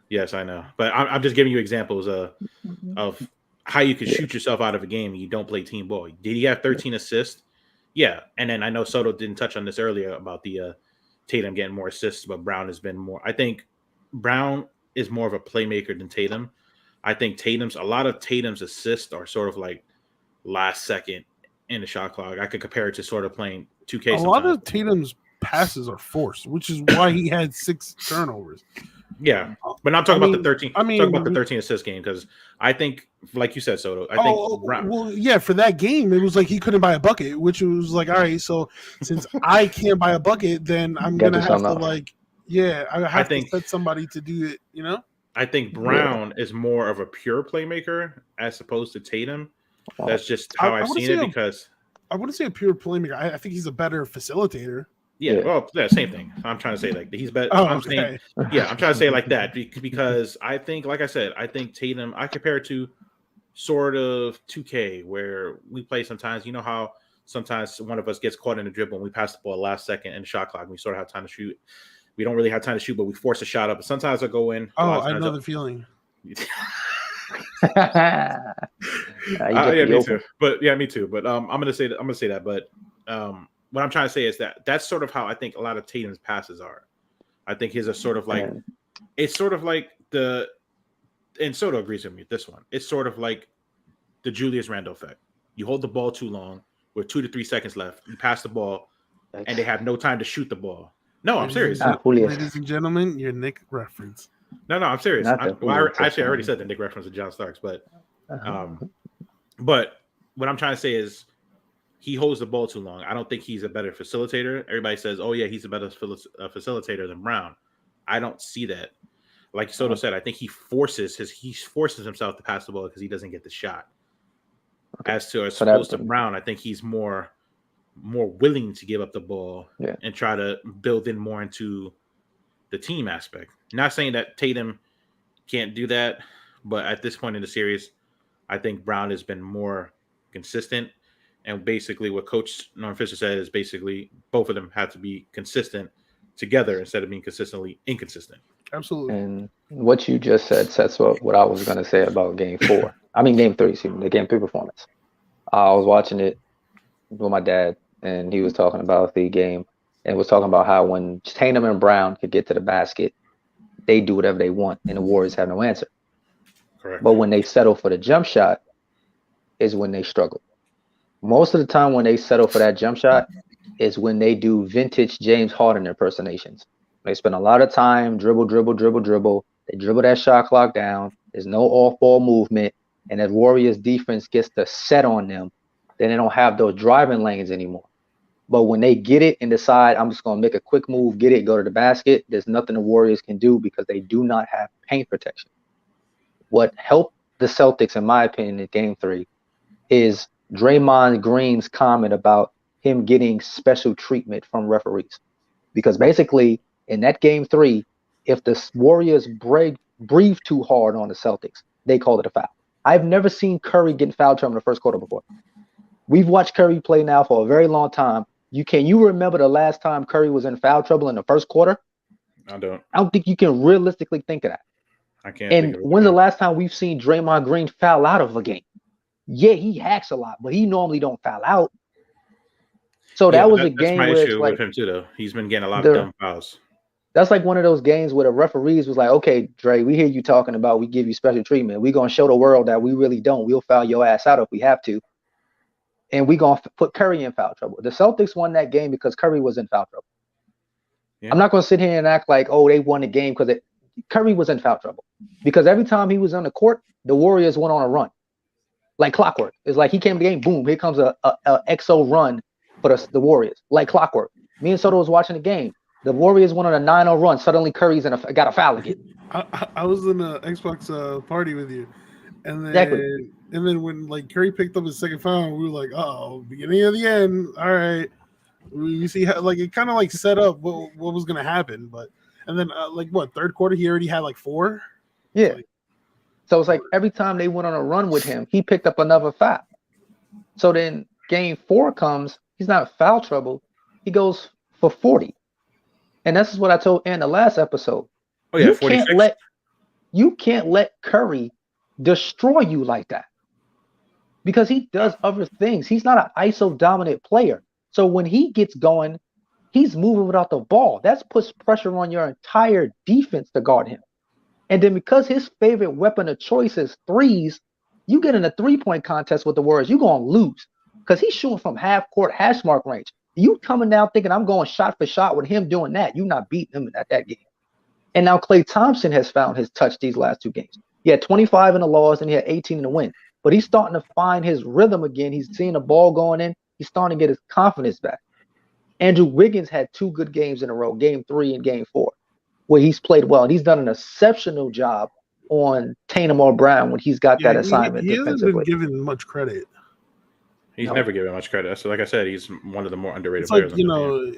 Yes, I know. But I'm just giving you examples of how you could shoot yourself out of a game and you don't play team ball. Did he have 13 assists? Yeah. And then I know Soto didn't touch on this earlier about the Tatum getting more assists, but Brown has been more. I think Brown is more of a playmaker than Tatum. I think a lot of Tatum's assists are sort of like last second in the shot clock. I could compare it to sort of playing 2K. A lot of Tatum's passes are forced, which is why he had 6 turnovers. Yeah, but I'm talking about the 13. I'm talking about the 13 assist game because I think, like you said, Soto. I think Brown. Well, yeah, for that game, it was like he couldn't buy a bucket, which was like, all right, so since I can't buy a bucket, then I'm gonna have to I have to set somebody to do it. You know. I think Brown is more of a pure playmaker as opposed to Tatum. That's just how I've seen it because I wouldn't say a pure playmaker. I think he's a better facilitator. Yeah, well, same thing. I'm trying to say like he's better. I'm trying to say like that because I think, like I said, I think Tatum. I compare it to sort of 2K where we play sometimes. You know how sometimes one of us gets caught in a dribble and we pass the ball last second in the shot clock. And we sort of have time to shoot. We don't really have time to shoot, but we force a shot up. Sometimes I'll go in. Oh, I know the feeling. Me too. But me too. But I'm gonna say that. But what I'm trying to say is that's sort of how I think a lot of Tatum's passes are. I think his are sort of like it's sort of like and Soto agrees with me with this one. It's sort of like the Julius Randle effect. You hold the ball too long with 2 to 3 seconds left. You pass the ball, and they have no time to shoot the ball. No, I'm serious. Ladies and gentlemen, your Nick reference. No, I'm serious. I already said the Nick reference to John Starks, but what I'm trying to say is he holds the ball too long. I don't think he's a better facilitator. Everybody says, "Oh yeah, he's a better facilitator than Brown." I don't see that. Like Soto said, I think he forces himself to pass the ball because he doesn't get the shot. As opposed to Brown, I think he's more willing to give up the ball and try to build in more into the team aspect. Not saying that Tatum can't do that, but at this point in the series, I think Brown has been more consistent. And basically what Coach Norm Fisher said is basically both of them have to be consistent together instead of being consistently inconsistent. Absolutely. And what you just said sets up what I was going to say about game 3, the game 3 performance. I was watching it with my dad, and he was talking about the game and was talking about how when Tatum and Brown could get to the basket, they do whatever they want, and the Warriors have no answer. Correct. But when they settle for the jump shot is when they struggle. Most of the time when they settle for that jump shot is when they do vintage James Harden impersonations. They spend a lot of time dribble. They dribble that shot clock down. There's no off-ball movement. And as Warriors defense gets to set on them, then they don't have those driving lanes anymore. But when they get it and decide, I'm just going to make a quick move, get it, go to the basket, there's nothing the Warriors can do because they do not have paint protection. What helped the Celtics, in my opinion, in game 3 is Draymond Green's comment about him getting special treatment from referees. Because basically, in that game 3, if the Warriors breathe too hard on the Celtics, they call it a foul. I've never seen Curry get in foul trouble in the first quarter before. We've watched Curry play now for a very long time. Can you remember the last time Curry was in foul trouble in the first quarter? I don't think you can realistically think of that. I can't. And when's the last time we've seen Draymond Green foul out of a game? Yeah, he hacks a lot, but he normally don't foul out. So that was a game where it's like, with him too, though. He's been getting a lot of dumb fouls. That's like one of those games where the referees was like, "Okay, Dre, we hear you talking about we give you special treatment. We're gonna show the world that we really don't. We'll foul your ass out if we have to, and we're gonna put Curry in foul trouble." The Celtics won that game because Curry was in foul trouble. Yeah. I'm not gonna sit here and act like, "Oh, they won the game because Curry was in foul trouble." Because every time he was on the court, the Warriors went on a run. Like clockwork. It's like he came to the game, boom, here comes a XO run for the Warriors. Like clockwork. Me and Soto was watching the game. The Warriors went on a 9-0 run. Suddenly Curry's got a foul again. I was in an Xbox party with you. And then when like Curry picked up his second foul, we were like, beginning of the end. All right. You see how like it kind of like set up what was gonna happen, and then like what third quarter he already had like 4. Yeah. So it's like every time they went on a run with him, he picked up another foul. So then game 4 comes, he's not foul trouble. He goes for 40. And this is what I told in the last episode. Oh yeah, 46. You can't let Curry destroy you like that. Because he does other things. He's not an ISO dominant player. So when he gets going, he's moving without the ball. That puts pressure on your entire defense to guard him. And then because his favorite weapon of choice is threes, you get in a 3-point contest with the Warriors, you're going to lose. Because he's shooting from half-court hash mark range. You coming down thinking I'm going shot for shot with him doing that. You're not beating him at that game. And now Klay Thompson has found his touch these last 2 games. He had 25 in the loss and he had 18 in the win. But he's starting to find his rhythm again. He's seeing the ball going in. He's starting to get his confidence back. Andrew Wiggins had 2 good games in a row, game 3 and game 4, where he's played well. And he's done an exceptional job on Tatum or Brown when he's got that assignment he defensively. He hasn't been given much credit. He's never given much credit. So like I said, he's one of the more underrated it's players. Like, you know,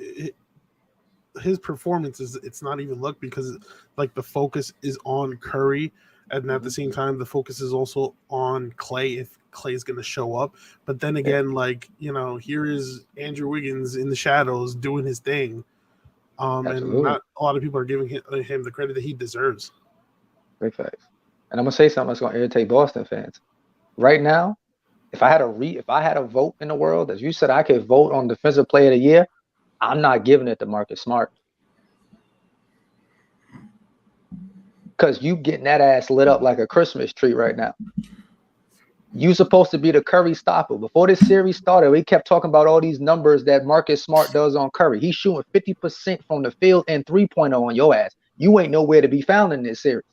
his performance it's not even luck because like the focus is on Curry. And at the same time, the focus is also on Klay if Klay's going to show up. But then again, like, you know, here is Andrew Wiggins in the shadows doing his thing. And not a lot of people are giving him the credit that he deserves. Great facts. And I'm going to say something that's going to irritate Boston fans. Right now, if I had a vote in the world, as you said, I could vote on Defensive Player of the Year, I'm not giving it to Marcus Smart. Because you getting that ass lit up like a Christmas tree right now. You supposed to be the Curry stopper. Before this series started, we kept talking about all these numbers that Marcus Smart does on Curry. He's shooting 50% from the field and 3.0 on your ass. You ain't nowhere to be found in this series.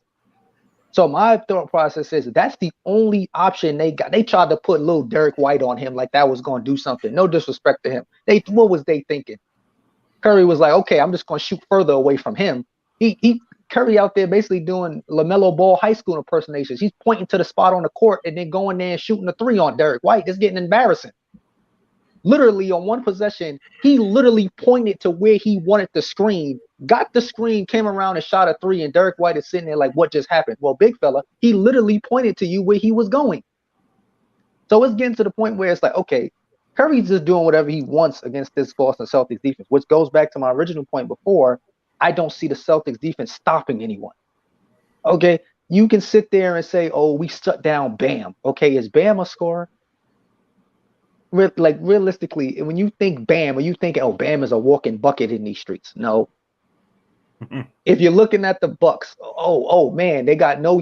So my thought process is that's the only option they got. They tried to put little Derek White on him like that was going to do something. No disrespect to him. What was they thinking? Curry was like, okay, I'm just going to shoot further away from him. Curry out there basically doing LaMelo Ball high school impersonations. He's pointing to the spot on the court and then going there and shooting a 3 on Derek White. It's getting embarrassing. Literally on one possession, he literally pointed to where he wanted the screen, got the screen, came around and shot a 3, and Derek White is sitting there like, what just happened? Well, big fella, he literally pointed to you where he was going. So it's getting to the point where it's like, okay, Curry's just doing whatever he wants against this Boston Celtics defense, which goes back to my original point before. I don't see the Celtics defense stopping anyone. Okay, you can sit there and say, oh, we shut down Bam. Okay, is Bam a scorer? Like realistically, when you think Bam, or you think, oh, Bam is a walking bucket in these streets. No. If you're looking at the Bucks, oh man, they got no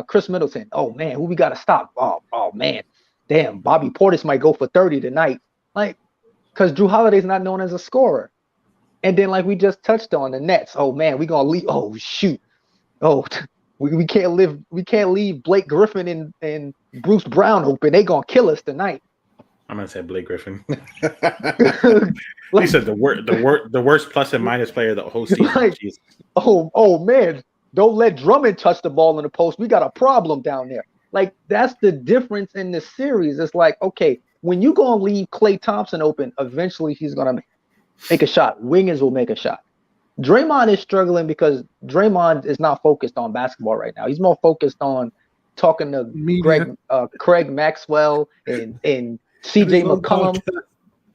Chris Middleton. Oh man, who we got to stop? Oh man, damn, Bobby Portis might go for 30 tonight. Like, because Drew Holiday's not known as a scorer. And then, like we just touched on, the Nets. Oh man, we gonna leave. Oh shoot. Oh, we can't leave Blake Griffin and Bruce Brown open. They gonna kill us tonight. I'm gonna say Blake Griffin. He said the worst plus and minus player the whole season. Like, oh man, don't let Drummond touch the ball in the post. We got a problem down there. Like, that's the difference in this series. It's like, okay, when you gonna leave Klay Thompson open, eventually he's gonna make a shot. Wiggins will make a shot. Draymond is struggling because Draymond is not focused on basketball right now. He's more focused on talking to Craig Maxwell and CJ McCollum.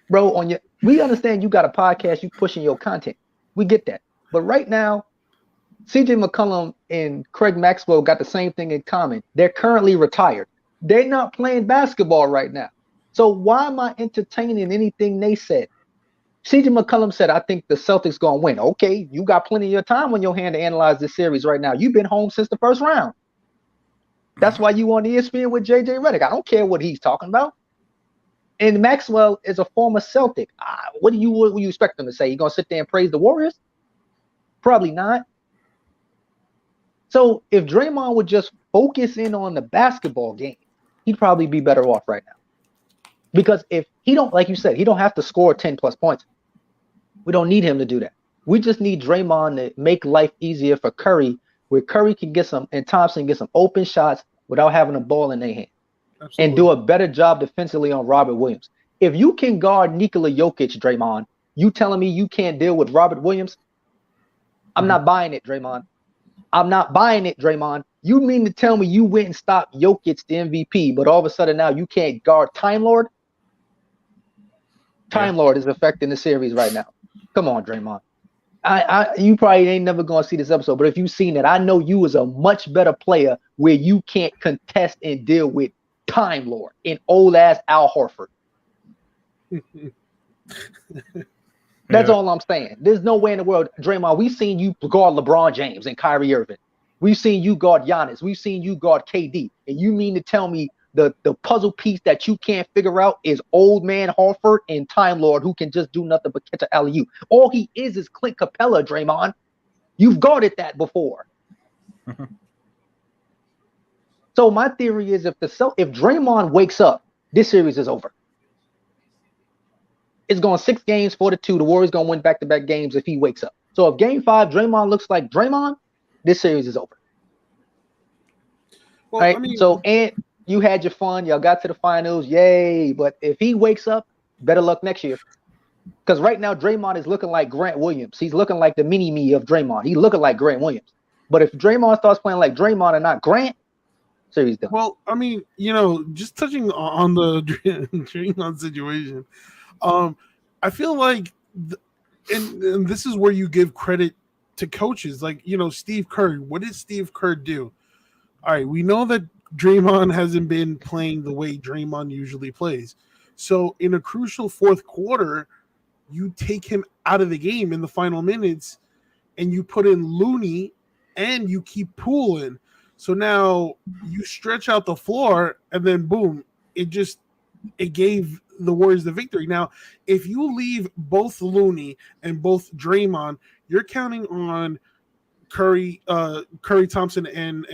Bro, we understand you got a podcast, you pushing your content. We get that. But right now, CJ McCollum and Craig Maxwell got the same thing in common. They're currently retired. They're not playing basketball right now. So why am I entertaining anything they said? CJ McCollum said, I think the Celtics going to win. Okay, you got plenty of your time on your hand to analyze this series right now. You've been home since the first round. That's why you on ESPN with JJ Redick. I don't care what he's talking about. And Maxwell is a former Celtic. What do you expect them to say? You going to sit there and praise the Warriors? Probably not. So if Draymond would just focus in on the basketball game, he'd probably be better off right now. Because if he don't, like you said, he don't have to score 10 plus points. We don't need him to do that. We just need Draymond to make life easier for Curry, where Curry can get some and Thompson get some open shots without having a ball in their hand. Absolutely. And do a better job defensively on Robert Williams. If you can guard Nikola Jokic, Draymond, you telling me you can't deal with Robert Williams? I'm not buying it, Draymond. I'm not buying it, Draymond. You mean to tell me you went and stopped Jokic, the MVP, but all of a sudden now you can't guard Time Lord? Time Lord is affecting the series right now. Come on, Draymond. You probably ain't never gonna see this episode, but if you've seen it, I know you is a much better player where you can't contest and deal with Time Lord and old ass Al Horford. That's all I'm saying. There's no way in the world, Draymond. We've seen you guard LeBron James and Kyrie Irving. We've seen you guard Giannis. We've seen you guard KD. And you mean to tell me the puzzle piece that you can't figure out is old man Horford and Time Lord, who can just do nothing but catch an alley-oop? All he is Clint Capella, Draymond. You've guarded that before. So my theory is if Draymond wakes up, this series is over. It's going 6 games, 4-2. The Warriors going to win back-to-back games if he wakes up. So if game 5, Draymond looks like Draymond, this series is over. Well, right? I mean, so, and you had your fun. Y'all got to the finals. Yay. But if he wakes up, better luck next year. Because right now, Draymond is looking like Grant Williams. He's looking like the mini-me of Draymond. He's looking like Grant Williams. But if Draymond starts playing like Draymond and not Grant, series done. Well, I mean, just touching on the Draymond situation, I feel like, and this is where you give credit to coaches, like, Steve Kerr. What did Steve Kerr do? All right, we know that Draymond hasn't been playing the way Draymond usually plays. So in a crucial fourth quarter, you take him out of the game in the final minutes and you put in Looney and you keep Poole in. So now you stretch out the floor and then boom, it gave the Warriors the victory. Now, if you leave both Looney and both Draymond, you're counting on Curry Thompson and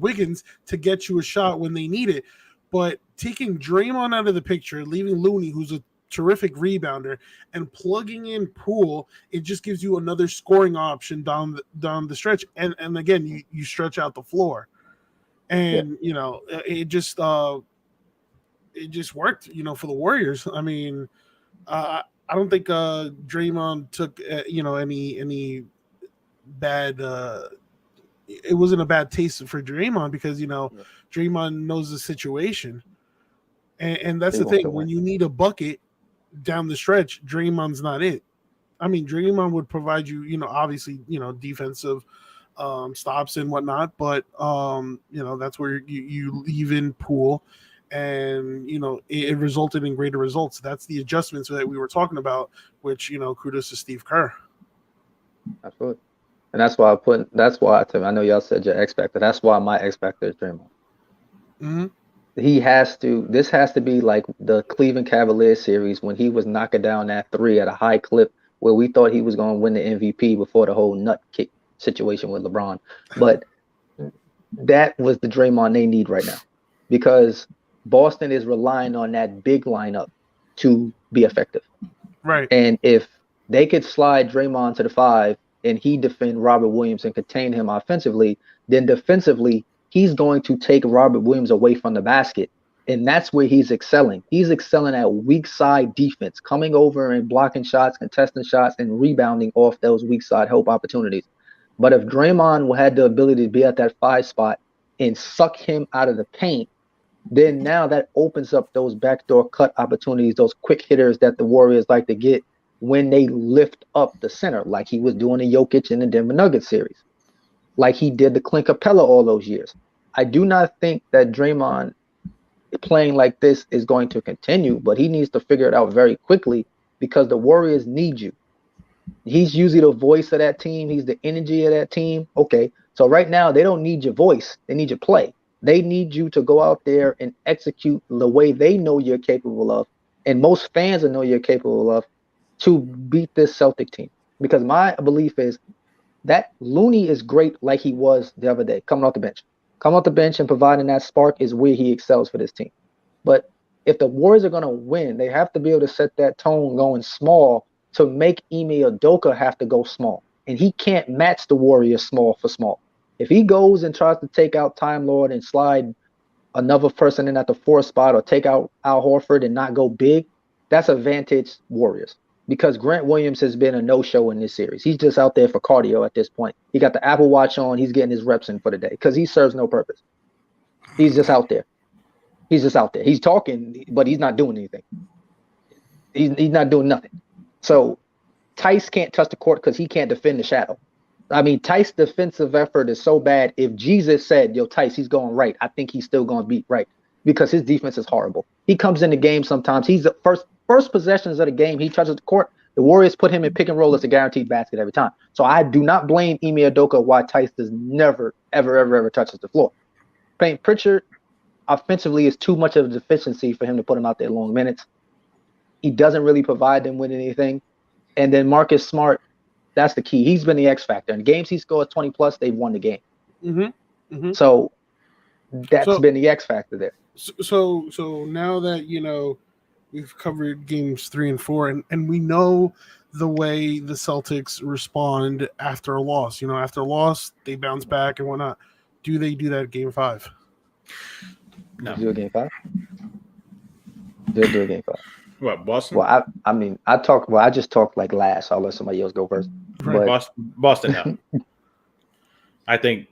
Wiggins to get you a shot when they need it. But taking Draymond out of the picture, leaving Looney, who's a terrific rebounder, and plugging in Poole, it just gives you another scoring option down the stretch. And again, you stretch out the floor. And it just worked, for the Warriors. I mean, I don't think Draymond took any bad. It wasn't a bad taste for Draymond because Draymond knows the situation, and that's the thing. When you need a bucket down the stretch, Draymond's not it. I mean, Draymond would provide you, obviously, defensive stops and whatnot, but that's where you leave in Poole, and it resulted in greater results. That's the adjustments that we were talking about, which kudos to Steve Kerr. Absolutely, and that's why I know y'all said your X factor. That's why my X factor is Draymond. Mm-hmm. This has to be like the Cleveland Cavaliers series when he was knocking down that 3 at a high clip, where we thought he was going to win the MVP before the whole nut kick situation with LeBron. But that was the Draymond they need right now, because Boston is relying on that big lineup to be effective. Right. And if they could slide Draymond to the 5 and he defend Robert Williams and contain him offensively, then defensively, he's going to take Robert Williams away from the basket. And that's where he's excelling. He's excelling at weak side defense, coming over and blocking shots, contesting shots, and rebounding off those weak side help opportunities. But if Draymond had the ability to be at that 5 spot and suck him out of the paint, then now that opens up those backdoor cut opportunities, those quick hitters that the Warriors like to get when they lift up the center, like he was doing in Jokic in the Denver Nuggets series, like he did the Clint Capella all those years. I do not think that Draymond playing like this is going to continue, but he needs to figure it out very quickly, because the Warriors need you. He's usually the voice of that team. He's the energy of that team. Okay, so right now they don't need your voice. They need your play. They need you to go out there and execute the way they know you're capable of, and most fans will know you're capable of, to beat this Celtic team. Because my belief is that Looney is great like he was the other day, coming off the bench. Coming off the bench and providing that spark is where he excels for this team. But if the Warriors are going to win, they have to be able to set that tone going small to make Ime Udoka have to go small. And he can't match the Warriors small for small. If he goes and tries to take out Time Lord and slide another person in at the 4 spot or take out Al Horford and not go big, that's advantage Warriors. Because Grant Williams has been a no-show in this series. He's just out there for cardio at this point. He got the Apple Watch on. He's getting his reps in for the day because he serves no purpose. He's just out there. He's talking, but he's not doing anything. He's not doing nothing. So Tice can't touch the court because he can't defend the shadow. I mean, Tice's defensive effort is so bad. If Jesus said, yo, Tice, he's going right, I think he's still going to beat right because his defense is horrible. He comes in the game sometimes. He's the first possessions of the game. He touches the court. The Warriors put him in pick and roll as a guaranteed basket every time. So I do not blame Ime Udoka why Tice does never, ever touches the floor. Payne Pritchard offensively is too much of a deficiency for him to put him out there long minutes. He doesn't really provide them with anything. And then Marcus Smart, that's the key. He's been the X factor. In games he scores 20 plus, they've won the game. So that's been the X factor there. So now that we've covered games 3 and 4, and we know the way the Celtics respond after a loss. After a loss, they bounce back and whatnot. Do they do that game 5? No. Do a game 5? They'll do a game 5. What, Boston? Well, I just talked like last. So I'll let somebody else go first. Right. But, Boston, no. I think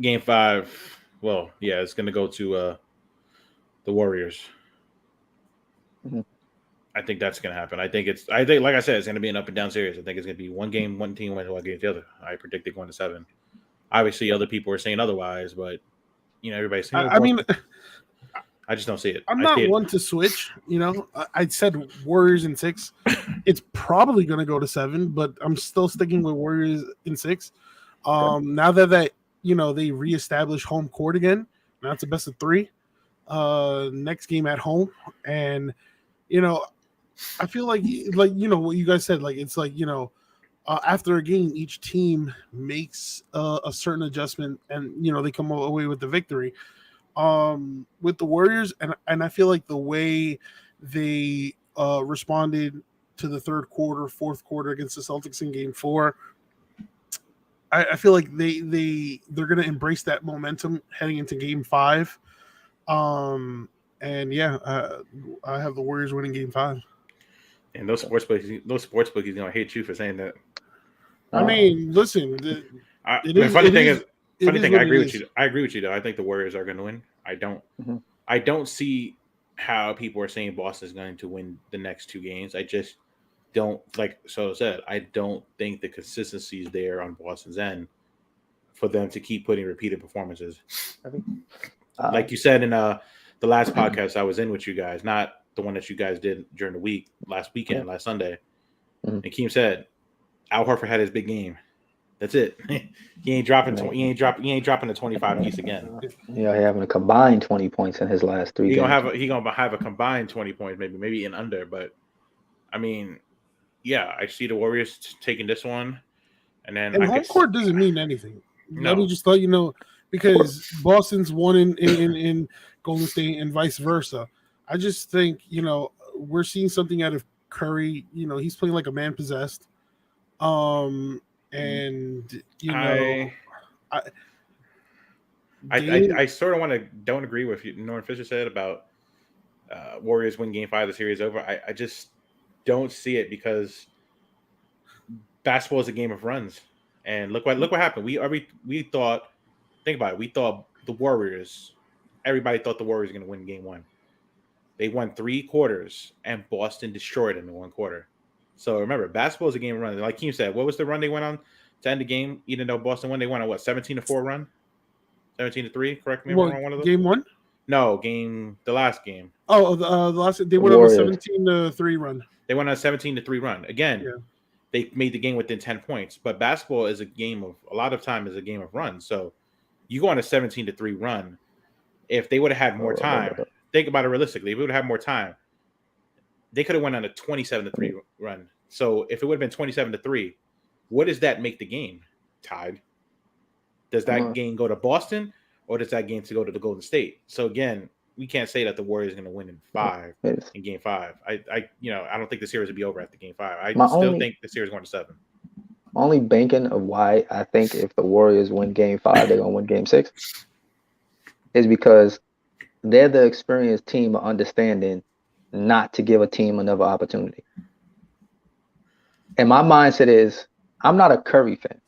game 5, well, yeah, it's going to go to the Warriors. Mm-hmm. I think that's going to happen. I think, like I said, it's going to be an up and down series. I think it's going to be one game, one team wins, one game the other. I predict it going to 7. Obviously, other people are saying otherwise, but everybody's saying. I just don't see it. I'm not one to switch. I said Warriors in 6. It's probably going to go to 7, but I'm still sticking with Warriors in 6. Now that they reestablish home court again, now it's a best of 3. Next game at home, and I feel like what you guys said. Like it's like after a game, each team makes a certain adjustment, and they come away with the victory. With the Warriors, and I feel like the way they responded to the third quarter, fourth quarter against the Celtics in game 4, I feel like they're going to embrace that momentum heading into game 5. And yeah, I have the Warriors winning game 5. And those sports bookies gonna hate you for saying that. I mean, listen. Funny thing, I agree with you. I agree with you though. I think the Warriors are going to win. I don't see how people are saying Boston is going to win the next 2 games. I just don't I don't think the consistency is there on Boston's end for them to keep putting repeated performances. Like you said in the last podcast I was in with you guys, not the one that you guys did during the week, last Sunday. Mm-hmm. And Keem said Al Horford had his big game. That's it. He ain't dropping the 25 piece again. Yeah, having a combined 20 points in his last 3 games. He gonna have a combined 20 points, maybe in under. But I mean, yeah, I see the Warriors taking this one, and then home court doesn't mean anything. No. Let me just let you know, because Boston's won in Golden State and vice versa. I just think we're seeing something out of Curry. He's playing like a man possessed. And I sort of don't agree with you. Norman Fisher said about Warriors win game 5, the series over. I just don't see it because basketball is a game of runs, and look what happened. We thought, think about it. We thought the Warriors. Everybody thought the Warriors were going to win game 1. They won 3 quarters, and Boston destroyed them in 1 quarter. So remember, basketball is a game of run. Like Keem said, what was the run they went on to end the game? Even though Boston won, they won a 17-4 run, 17-3. Correct me if I'm wrong. One of those. Game 1? No, the last game. Oh, the last. They went on a 17-3 run. They went on a 17-3 run. Again, they made the game within 10 points. But basketball is a lot of time is a game of runs. So you go on a 17-3 run. If they would have had more time, think about it realistically. If we would have had more time, they could have went on a 27-3 run. So if it would have been 27-3, what does that make the game tied? Does that game go to Boston, or does that game to go to the Golden State? So again, we can't say that the Warriors are going to win in game 5. I don't think the series will be over after game 5. I still think the series is going to 7. Only banking of why I think if the Warriors win game 5, they're going to win game 6 is because they're the experienced team of understanding not to give a team another opportunity. And my mindset is, I'm not a Curry fan,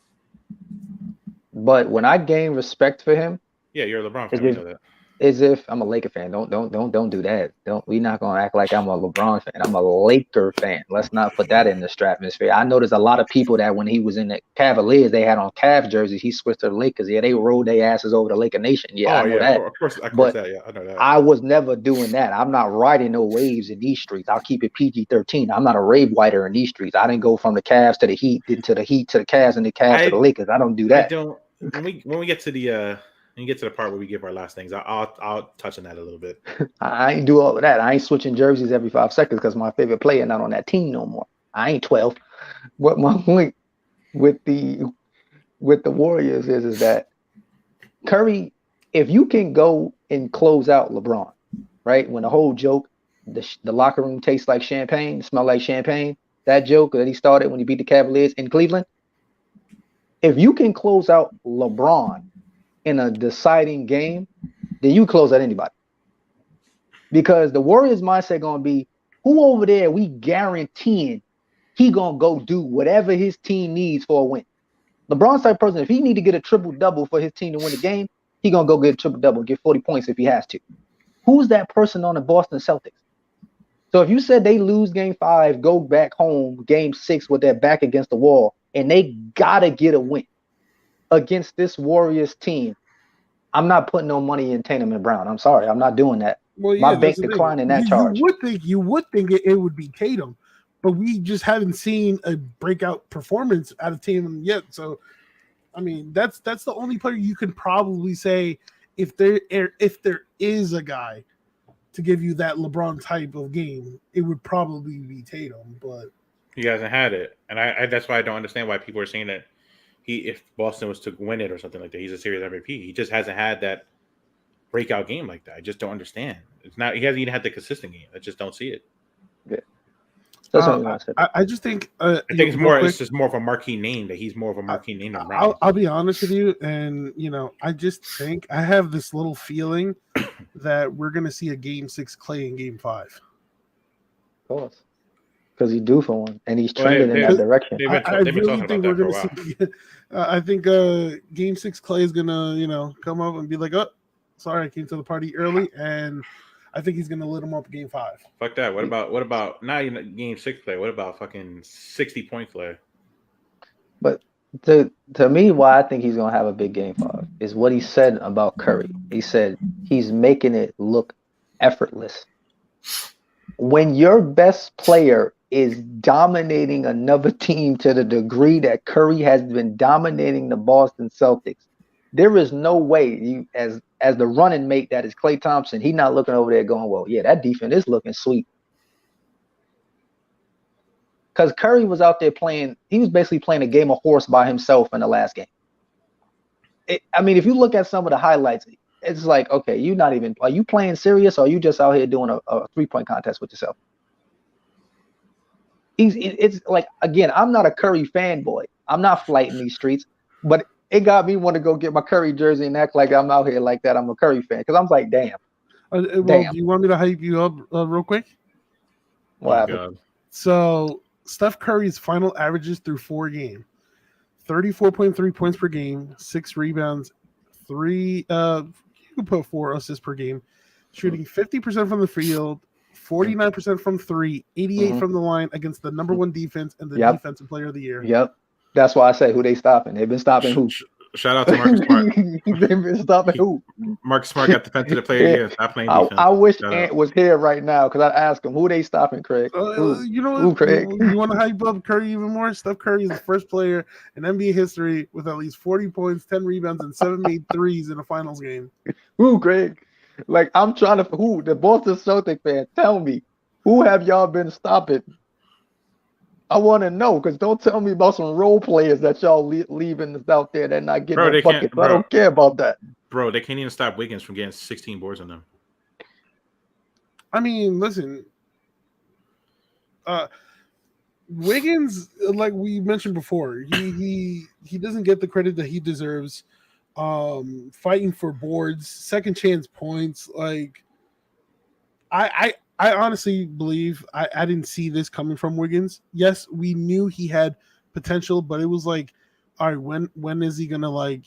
but when I gain respect for him, you're a LeBron fan. We know that. As if I'm a Laker fan. Don't do that. We're not gonna act like I'm a LeBron fan. I'm a Laker fan. Let's not put that in the stratosphere. I know there's a lot of people that when he was in the Cavaliers, they had on Cavs jerseys. He switched to the Lakers. Yeah, they rolled their asses over the Laker Nation. Yeah, I know that. Of course but that. Yeah, I know that. I was never doing that. I'm not riding no waves in these streets. I'll keep it PG-13. I'm not a rave whiter in these streets. I didn't go from the Cavs to the Heat, then to the Heat to the Cavs, and the Cavs to the Lakers. I don't do that. I don't. When we get to the when you get to the part where we give our last things, I'll touch on that a little bit. I ain't do all of that. I ain't switching jerseys every 5 seconds because my favorite player not on that team no more. I ain't 12. What my point with the Warriors is that Curry, if you can go and close out LeBron, right? When the whole joke, the locker room tastes like champagne, smell like champagne, that joke that he started when he beat the Cavaliers in Cleveland. If you can close out LeBron in a deciding game, then you close out anybody. Because the Warriors' mindset gonna be, who over there we guaranteeing he gonna go do whatever his team needs for a win. LeBron's type person, if he need to get a triple-double for his team to win the game, he gonna go get a triple-double, get 40 points if he has to. Who's that person on the Boston Celtics? So if you said they lose game 5, go back home, game 6 with their back against the wall, and they gotta get a win against this Warriors team, I'm not putting no money in Tatum and Brown. I'm sorry, I'm not doing that. Well, yeah, my bank declining that charge. You would think it would be Tatum, but we just haven't seen a breakout performance out of Tatum yet. So, I mean, that's the only player you can probably say if there is a guy to give you that LeBron type of game, it would probably be Tatum. But he hasn't had it, and I that's why I don't understand why people are saying that if Boston was to win it or something like that, he's a series MVP. He just hasn't had that breakout game like that. I just don't understand. It's not. He hasn't even had the consistent game. I just don't see it. Yeah. I just think. I think it's more. It's just more of a marquee name. That he's more of a marquee name than Brown. I'll be honest with you, and I just think I have this little feeling that we're going to see a Game 6 Clay in Game 5. Of course, because he's due for one, and he's trending in that direction. I really think we're going to see. I think Game 6 Clay is going to come up and be like, "Oh, sorry, I came to the party early," and I think he's gonna lit him up Game 5. Fuck that. What about not even Game 6 play? What about fucking 60-point play? But to me, why I think he's gonna have a big Game 5 is what he said about Curry. He said he's making it look effortless. When your best player is dominating another team to the degree that Curry has been dominating the Boston Celtics, there is no way you, as the running mate that is Klay Thompson, he's not looking over there going, well, yeah, that defense is looking sweet. Because Curry was out there playing, he was basically playing a game of horse by himself in the last game. I mean, if you look at some of the highlights, it's like, okay, are you playing serious or are you just out here doing a three-point contest with yourself? It's like, again, I'm not a Curry fanboy. I'm not flighting these streets, but it got me want to go get my Curry jersey and act like I'm out here like that. I'm a Curry fan because I'm like, damn. Do you want me to hype you up real quick? What happened? So Steph Curry's final averages through 4 games: 34.3 points per game, 6 rebounds, 3. You can put 4 assists per game, shooting 50% from the field, 49% from 3, 88 from the line against the number 1 defense and the defensive player of the year. Yep. That's why I say who they stopping. They've been stopping who? Shout out to Marcus Smart. They've been stopping who? Marcus Smart got defensive player of the year. Stop playing defense. I wish Ant was here right now because I'd ask him who they stopping, Craig. You know what? Who, Craig? You want to hype up Curry even more? Steph Curry is the first player in NBA history with at least 40 points, 10 rebounds, and 7 made threes in a finals game. Who, Craig? Like, I'm trying to who? The Boston Celtics fan. Tell me, who have y'all been stopping? I want to know, because don't tell me about some role players that y'all leaving out there that not getting no buckets. I don't care about that. Bro, they can't even stop Wiggins from getting 16 boards on them. I mean, listen. Wiggins, like we mentioned before, he doesn't get the credit that he deserves. Fighting for boards, second chance points. Like, I honestly believe I didn't see this coming from Wiggins. Yes, we knew he had potential, but it was like, all right, when is he gonna like,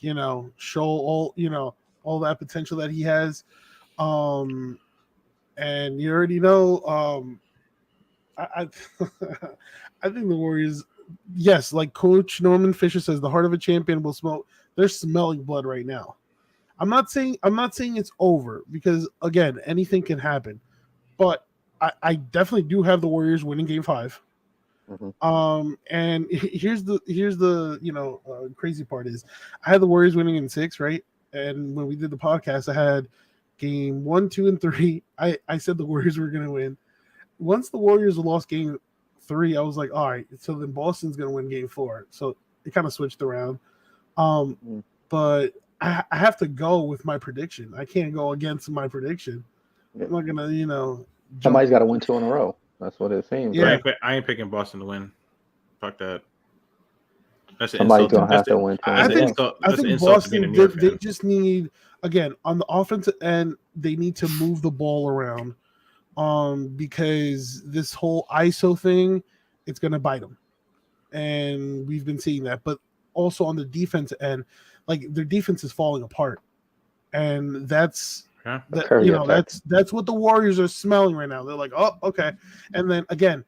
show all that potential that he has? And you already know, I I think the Warriors, yes, like Coach Norman Fisher says, the heart of a champion will smell. They're smelling blood right now. I'm not saying it's over, because again, anything can happen. But I definitely do have the Warriors winning Game 5. And here's the crazy part is, I had the Warriors winning in 6, right? And when we did the podcast, I had Game 1, 2, and 3. I said the Warriors were gonna win. Once the Warriors lost Game 3, I was like, all right, so then Boston's gonna win Game 4. So it kind of switched around. But I have to go with my prediction. I can't go against my prediction. I'm not gonna, somebody's got to win 2 in a row. That's what it seems. Yeah, right? I ain't picking Boston to win. Fuck that. That's somebody's gonna have to win 2 in a row. I think Boston, they just need, again, on the offensive end, they need to move the ball around. Because this whole ISO thing, it's gonna bite them, and we've been seeing that. But also on the defense end, like, their defense is falling apart, and that's that's what the Warriors are smelling right now. They're like, oh, okay. And then again,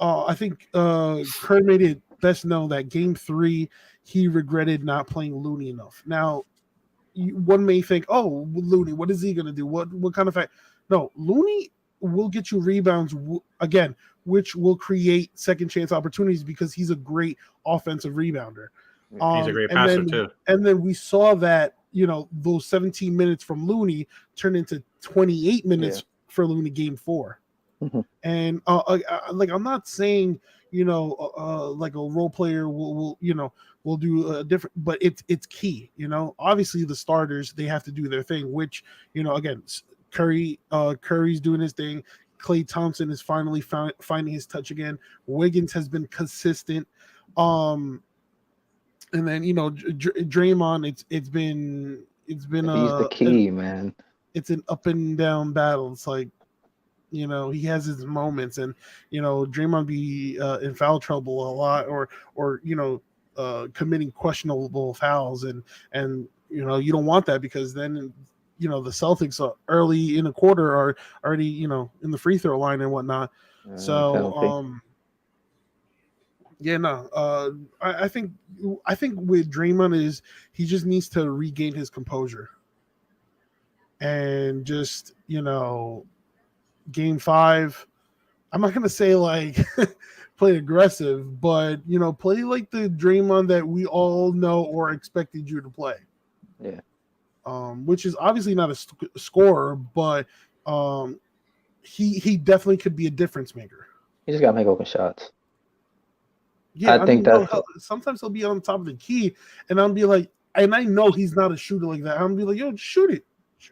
I think Kerr made it best known that Game 3 he regretted not playing Looney enough. Now, one may think, oh, Looney, what is he gonna do? What kind of fact? No, Looney will get you rebounds again, which will create second chance opportunities, because he's a great offensive rebounder. He's a great passer too. And then we saw that, those 17 minutes from Looney turned into 28 minutes for Looney Game 4. And like, I'm not saying, like a role player will do a different, but it's key. Obviously the starters, they have to do their thing, which, again, Curry's doing his thing. Klay Thompson is finally finding his touch again. Wiggins has been consistent. And then Draymond, it's been he's the key, man. It's an up and down battle. It's like, he has his moments, and Draymond be in foul trouble a lot, or committing questionable fouls, and you don't want that, because then the Celtics are early in the quarter are already in the free throw line and whatnot. So I think with Draymond is he just needs to regain his composure, and just Game 5, I'm not gonna say like play aggressive, but play like the Draymond that we all know or expected you to play. Yeah. Which is obviously not a scorer, but he definitely could be a difference maker. He just got to make open shots. Yeah, I think sometimes he'll be on top of the key, and I'll be like, and I know he's not a shooter like that. I'll be like, yo, just shoot it.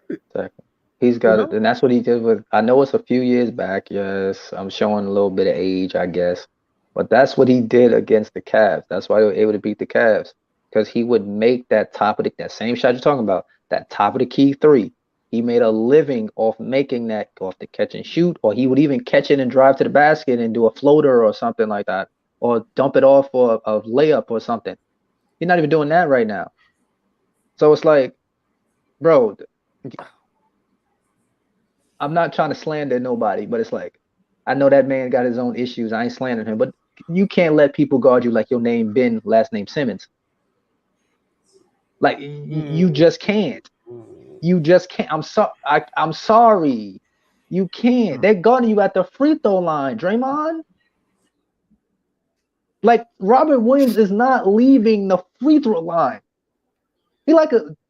Exactly. He's got it, and that's what he did with. I know it's a few years back. Yes, I'm showing a little bit of age, I guess, but that's what he did against the Cavs. That's why they were able to beat the Cavs, because he would make that that same shot you're talking about, that top of the key 3. He made a living off making that off the catch and shoot, or he would even catch it and drive to the basket and do a floater or something like that, or dump it off for a layup or something. He's not even doing that right now. So it's like, bro, I'm not trying to slander nobody, but it's like, I know that man got his own issues. I ain't slandering him, but you can't let people guard you like your name Ben, last name Simmons. Like, you just can't. You just can't. I'm sorry. You can't. They're guarding you at the free throw line, Draymond. Like, Robert Williams is not leaving the free throw line. He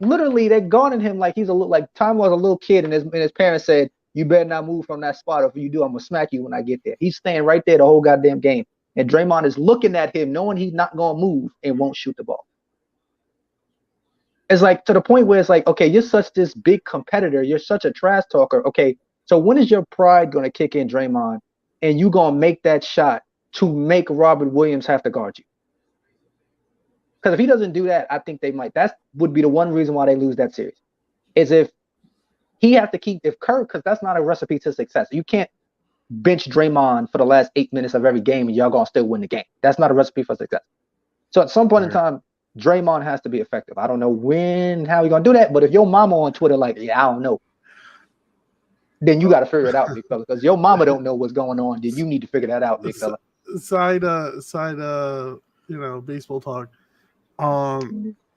literally, they're guarding him like he's like Tom was a little kid, and his parents said, "You better not move from that spot, or if you do, I'm gonna smack you when I get there." He's staying right there the whole goddamn game, and Draymond is looking at him, knowing he's not gonna move and won't shoot the ball. It's like, to the point where it's like, okay, you're such this big competitor, you're such a trash talker. Okay, so when is your pride gonna kick in, Draymond, and you gonna make that shot to make Robert Williams have to guard you? Because if he doesn't do that, I think they might. That would be the one reason why they lose that series. Is if he has to keep if Kerr, because that's not a recipe to success. You can't bench Draymond for the last 8 minutes of every game and y'all gonna still win the game. That's not a recipe for success. So at some point in time, Draymond has to be effective. I don't know when, how he gonna do that, but if your mama on Twitter like, yeah, I don't know, then you got to figure it out, big fella. Because your mama don't know what's going on. Then you need to figure that out, big fella. Side, baseball talk.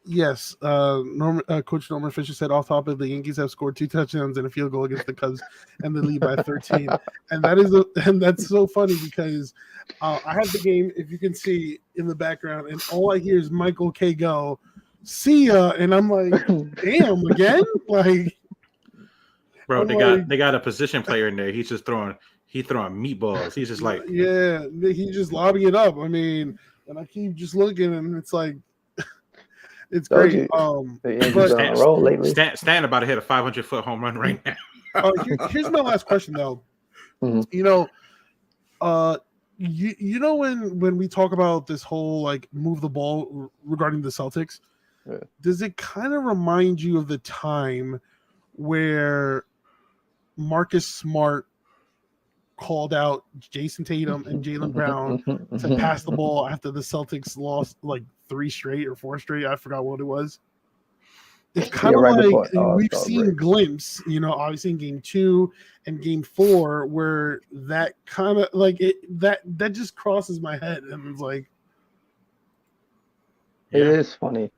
Yes, Coach Norman Fisher said off topic, the Yankees have scored 2 touchdowns and a field goal against the Cubs and the lead by 13. And that's so funny because I have the game, if you can see in the background, and all I hear is Michael K go, "See ya," and I'm like, "Damn, again!" Like, bro, they got a position player in there. He's just throwing meatballs. He's just like, yeah, he's just lobbing it up. I mean, and I keep just looking, and it's like, it's great. Stan about to hit a 500-foot home run right now. Here's my last question, though. Mm-hmm. You know when we talk about this whole like move the ball regarding the Celtics, does it kind of remind you of the time where Marcus Smart called out Jason Tatum and Jaylen Brown to pass the ball after the Celtics lost like 3 straight or 4 straight? I forgot what it was. It's kind of like we've seen glimpse, obviously in game 2 and game 4, where that kind of like that just crosses my head, and it's like, it is funny,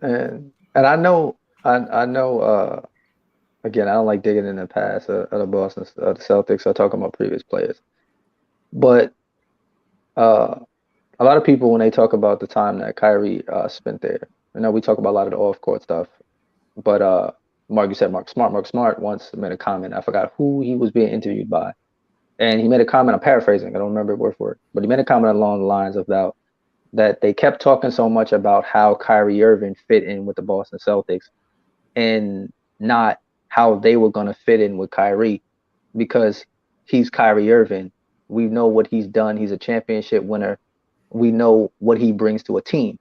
and I know. Again, I don't like digging in the past of the Boston, the Celtics. I'm talking about previous players, but a lot of people when they talk about the time that Kyrie spent there, we talk about a lot of the off-court stuff. But Mark Smart once made a comment. I forgot who he was being interviewed by, and he made a comment. I'm paraphrasing. I don't remember it word for word, but he made a comment along the lines of that they kept talking so much about how Kyrie Irving fit in with the Boston Celtics, and not how they were going to fit in with Kyrie, because he's Kyrie Irving. We know what he's done. He's a championship winner. We know what he brings to a team.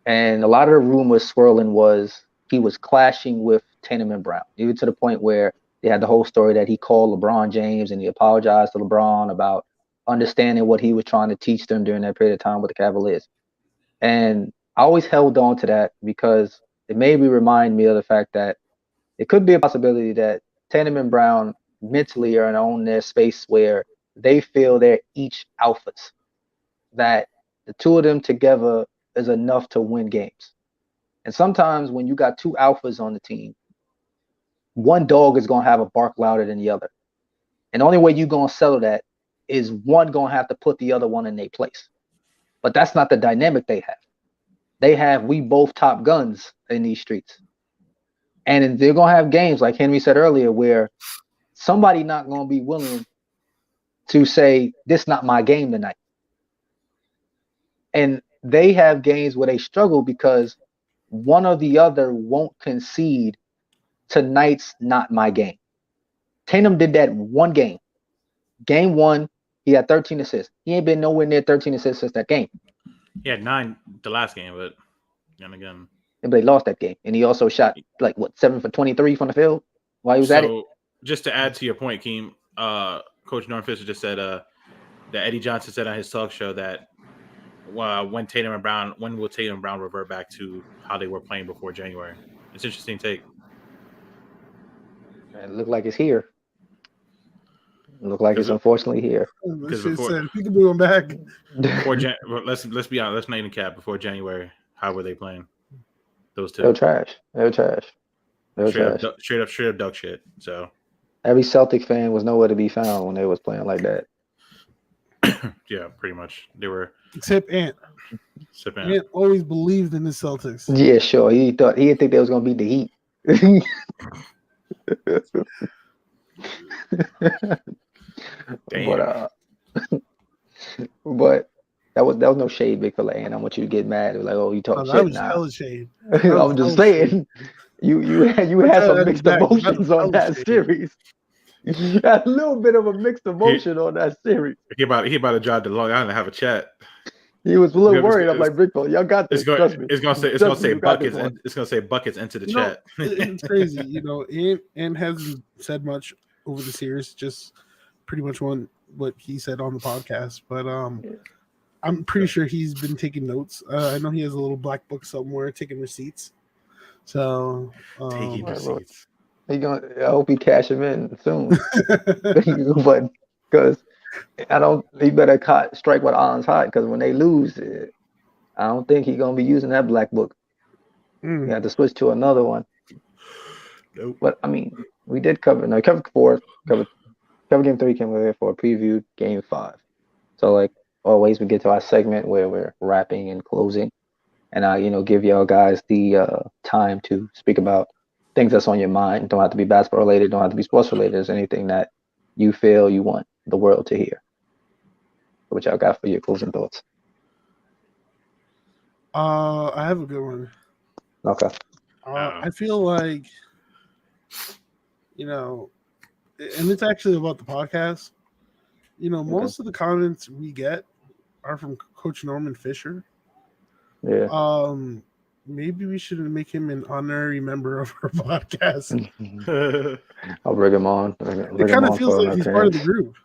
And a lot of the rumors swirling was he was clashing with Tatum and Brown, even to the point where they had the whole story that he called LeBron James and he apologized to LeBron about understanding what he was trying to teach them during that period of time with the Cavaliers. And I always held on to that because it made me remind me of the fact that it could be a possibility that Tatum and Brown mentally are in their space where they feel they're each alphas, that the two of them together is enough to win games. And sometimes when you got 2 alphas on the team, one dog is going to have a bark louder than the other. And the only way you're going to settle that is one going to have to put the other one in their place. But that's not the dynamic they have. They have, we both top guns in these streets. And they're going to have games, like Henry said earlier, where somebody not going to be willing to say, this not my game tonight. And they have games where they struggle because one or the other won't concede, tonight's not my game. Tatum did that one game. Game 1, he had 13 assists. He ain't been nowhere near 13 assists since that game. He had 9 the last game, but again. But they lost that game. And he also shot 7 for 23 from the field while he was at it. Just to add to your point, Keem, Coach Norm Fisher just said that Eddie Johnson said on his talk show that when will Tatum and Brown revert back to how they were playing before January? It's an interesting take. It looked like it's here. It looked like it's unfortunately here. Because we can move them back. Let's be honest. Let's not even cap. Before January, how were they playing? Those two. They were trash. Straight up duck shit. So every Celtic fan was nowhere to be found when they was playing like that. Yeah, pretty much. They were. Except Ant. Ant always believed in the Celtics. Yeah, sure. He didn't think they was gonna beat the Heat. Damn. But that was no shade, big fella. And I want you to get mad. It was like, oh, you talk shit. That was hella shade. I'm just saying. You had some mixed emotions on that series. You had a little bit of a mixed emotion on that series. He about to drive to Long Island to have a chat. He was a little worried. I'm like, Big Fella, y'all got this. Trust me. It's gonna say buckets. It's gonna say buckets into the chat. It's crazy. Ant hasn't said much over the series. Just pretty much what he said on the podcast. But I'm pretty sure he's been taking notes. I know he has a little black book somewhere taking receipts. So taking receipts. I hope he cash him in soon. But because he better strike with iron's hot, because when they lose, I don't think he's gonna be using that black book. You have to switch to another one. Nope. But I mean, we did cover 4, cover game 3, came over here for a preview game 5. So like always, we get to our segment where we're wrapping and closing, and I give y'all guys the time to speak about things that's on your mind. Don't have to be basketball related, don't have to be sports related. There's anything that you feel you want the world to hear. What y'all got for your closing thoughts? I have a good one. Okay. I feel like, and it's actually about the podcast. Most of the comments we get are from Coach Norman Fisher. Yeah. Maybe we should make him an honorary member of our podcast. I'll bring him on. It kind of feels like he's part of the group.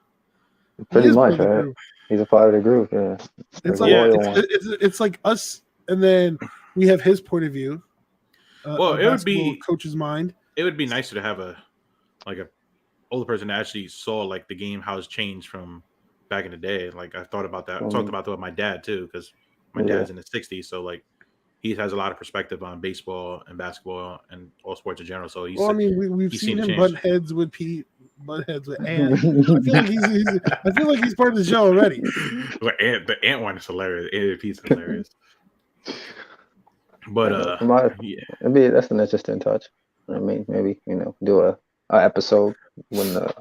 Pretty much, right? He's a part of the group. Yeah. It's like us, and then we have his point of view. Well, it would be coach's mind. It would be nicer to have a older person that actually saw like the game, how it's changed from back in the day. Like I thought about that. I talked about that with my dad too, because my dad's in his 60s, so like he has a lot of perspective on baseball and basketball and all sports in general. So he's we've seen him butt heads with Pete, butt heads with Ant. I feel like he's part of the show already. The Ant one is hilarious. Ant Pete's hilarious. But I mean, that's an interesting touch. I mean, maybe do a episode when the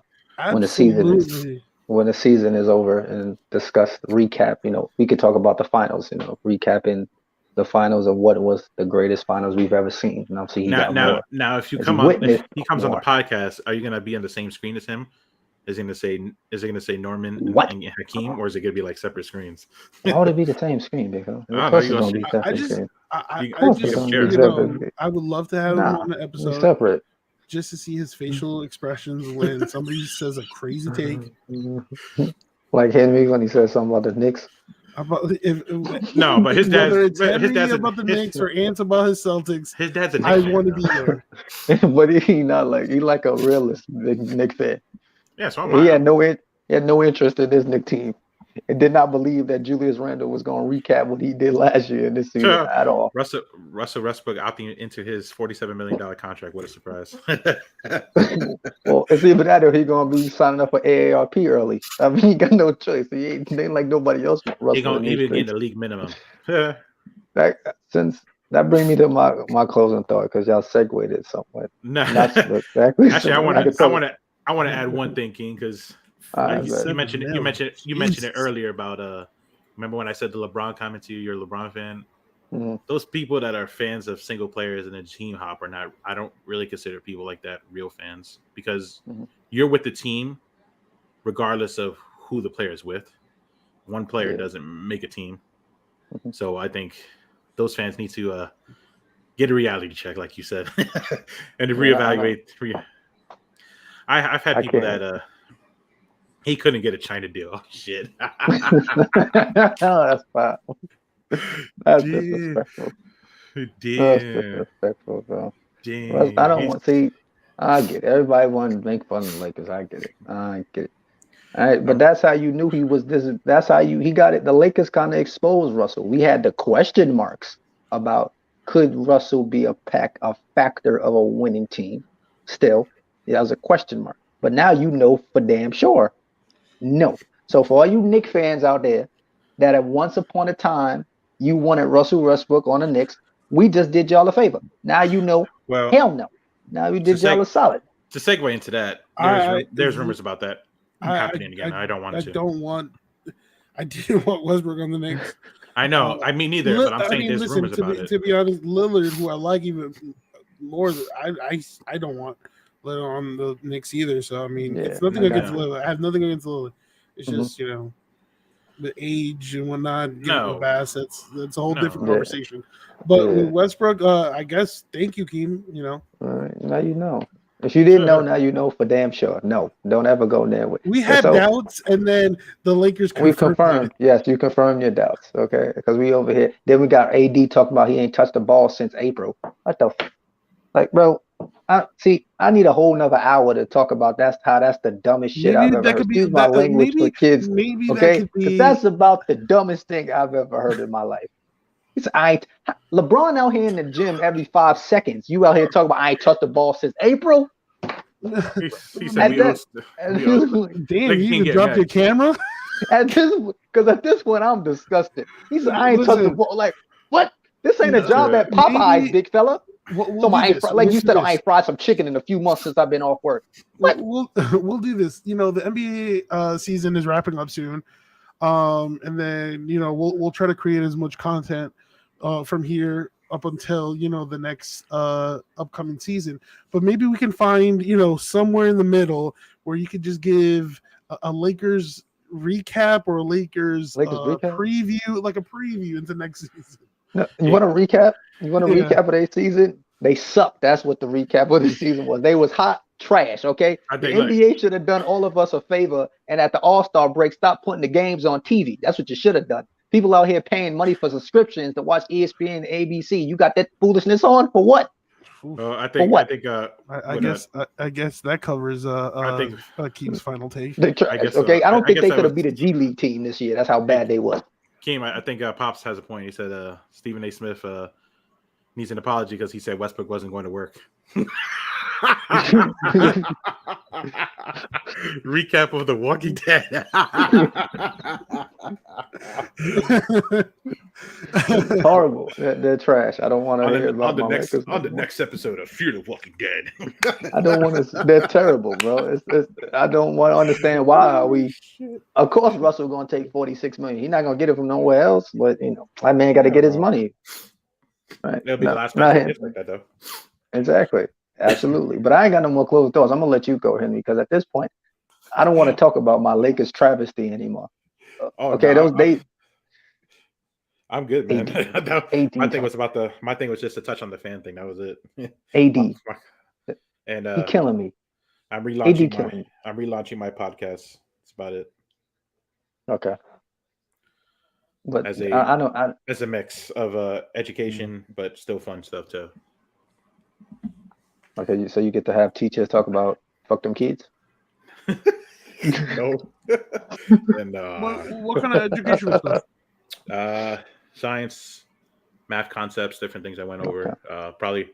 season is over and discuss recap. We could talk about the finals. Recapping the finals of what was the greatest finals we've ever seen. And obviously, now, if he comes on the podcast, are you gonna be on the same screen as him? Is it gonna say Norman and Hakeem, or is it gonna be like separate screens? Why would it be the same screen, Biko? I would love to have him on the episode separate, just to see his facial expressions when somebody says a crazy take. Like Henry when he says something about the Knicks. But his dad's about the Knicks or Ants about his Celtics. His dad's a Knicks fan. I want to be there. But he like a realist Knicks fan. Yeah, so he had no interest in this Knicks team, and did not believe that Julius Randle was going to recap what he did last year in this season at all. Russell Westbrook opting into his $47 million contract. What a surprise! Well, it's either that or he's going to be signing up for AARP early. I mean, he got no choice. He ain't like nobody else. He's going to even get the league minimum. That brings me to my closing thought, because y'all segued it somewhere. No, exactly. Actually, I want to add one thing, King, because you mentioned it earlier about remember when I said the LeBron comment to you, you're a LeBron fan? Mm-hmm. Those people that are fans of single players and a team hop are not. I don't really consider people like that real fans, because you're with the team regardless of who the player is with. One player doesn't make a team. So I think those fans need to get a reality check, like you said, and to reevaluate. I've had people that he couldn't get a China deal. Oh, shit. That's fine. That's disrespectful. That's disrespectful, bro. I don't want to see. I get it. Everybody wanted to make fun of the Lakers. I get it. All right, but that's how you knew he was this. That's how he got it. The Lakers kind of exposed Russell. We had the question marks about could Russell be a factor of a winning team. Still, that was a question mark. But now you know for damn sure. No. So for all you Knicks fans out there that at once upon a time you wanted Russell Westbrook on the Knicks, we just did y'all a favor. Now you know. Well, hell no. Now we did y'all a solid. To segue into that, there's rumors about that happening again. I don't want to. I didn't want Westbrook on the Knicks. I know. I mean, neither. But I'm saying there's rumors about it. To be honest, Lillard, who I like even more, I don't want Lillard on the Knicks either. So I mean, it's nothing against Lillard. I have nothing against Lillard. It's just the age and whatnot, giving No. up assets. That's a whole different Yeah. conversation. But Yeah. with Westbrook, I guess thank you, Keem. You know, Now you know. If you didn't know, now you know for damn sure. No, don't ever go there with. we had doubts, and then the Lakers We confirmed. confirmed. Yes, you confirmed your doubts. Okay, because we over here. Then we got AD talking about he ain't touched the ball since April. What the like, bro? I need a whole nother hour to talk about that's the dumbest shit Maybe I've ever that heard. could be Excuse my language for kids. Maybe that Okay, could because be. that's about the dumbest thing I've ever heard in my life. It's I ain't LeBron out here in the gym every 5 seconds. You out here talking about I ain't touched the ball since April. He said damn, you even dropped your camera. Because at this point I'm disgusted. He said I ain't touched the ball. Like what? This ain't a job at Popeyes, big fella. We'll like you said, I ain't fried some chicken in a few months since I've been off work. What? We'll do this. You know, the NBA season is wrapping up soon, and then we'll try to create as much content from here up until the next upcoming season. But maybe we can find somewhere in the middle where you could just give a Lakers recap or a Lakers preview, like a preview into next season. No, you want to recap? You want to recap of their season? They sucked. That's what the recap of the season was. They was hot trash. Okay, the NBA should have done all of us a favor, and at the All-Star break, stop putting the games on TV. That's what you should have done. People out here paying money for subscriptions to watch ESPN and ABC. You got that foolishness on for what? I guess that covers Keem's final take. I don't think they could have beat a G League team this year. That's how bad they was. Keem, I think Pops has a point. He said Stephen A. Smith needs an apology because he said Westbrook wasn't going to work. Recap of The Walking Dead. It's horrible. They're trash. I don't want to hear about on the next episode of Fear the Walking Dead. I don't want to. They're terrible, bro. I don't want to understand why we. Of course, Russell going to take $46 million. He's not going to get it from nowhere else. But that man got to get his money. Right? It'll be the last time like that, though. Exactly. Absolutely. But I ain't got no more closed doors. I'm gonna let you go, Henry, because at this point, I don't want to talk about my Lakers travesty anymore. Okay, those days. I'm good, man. My thing was just to touch on the fan thing. That was it. AD. And he killing me. I'm relaunching my podcast. That's about it. Okay. But as a mix of education, but still fun stuff too. Okay, so you get to have teachers talk about fuck them kids? No. And what kind of educational stuff? Science, math concepts, different things I went over. Probably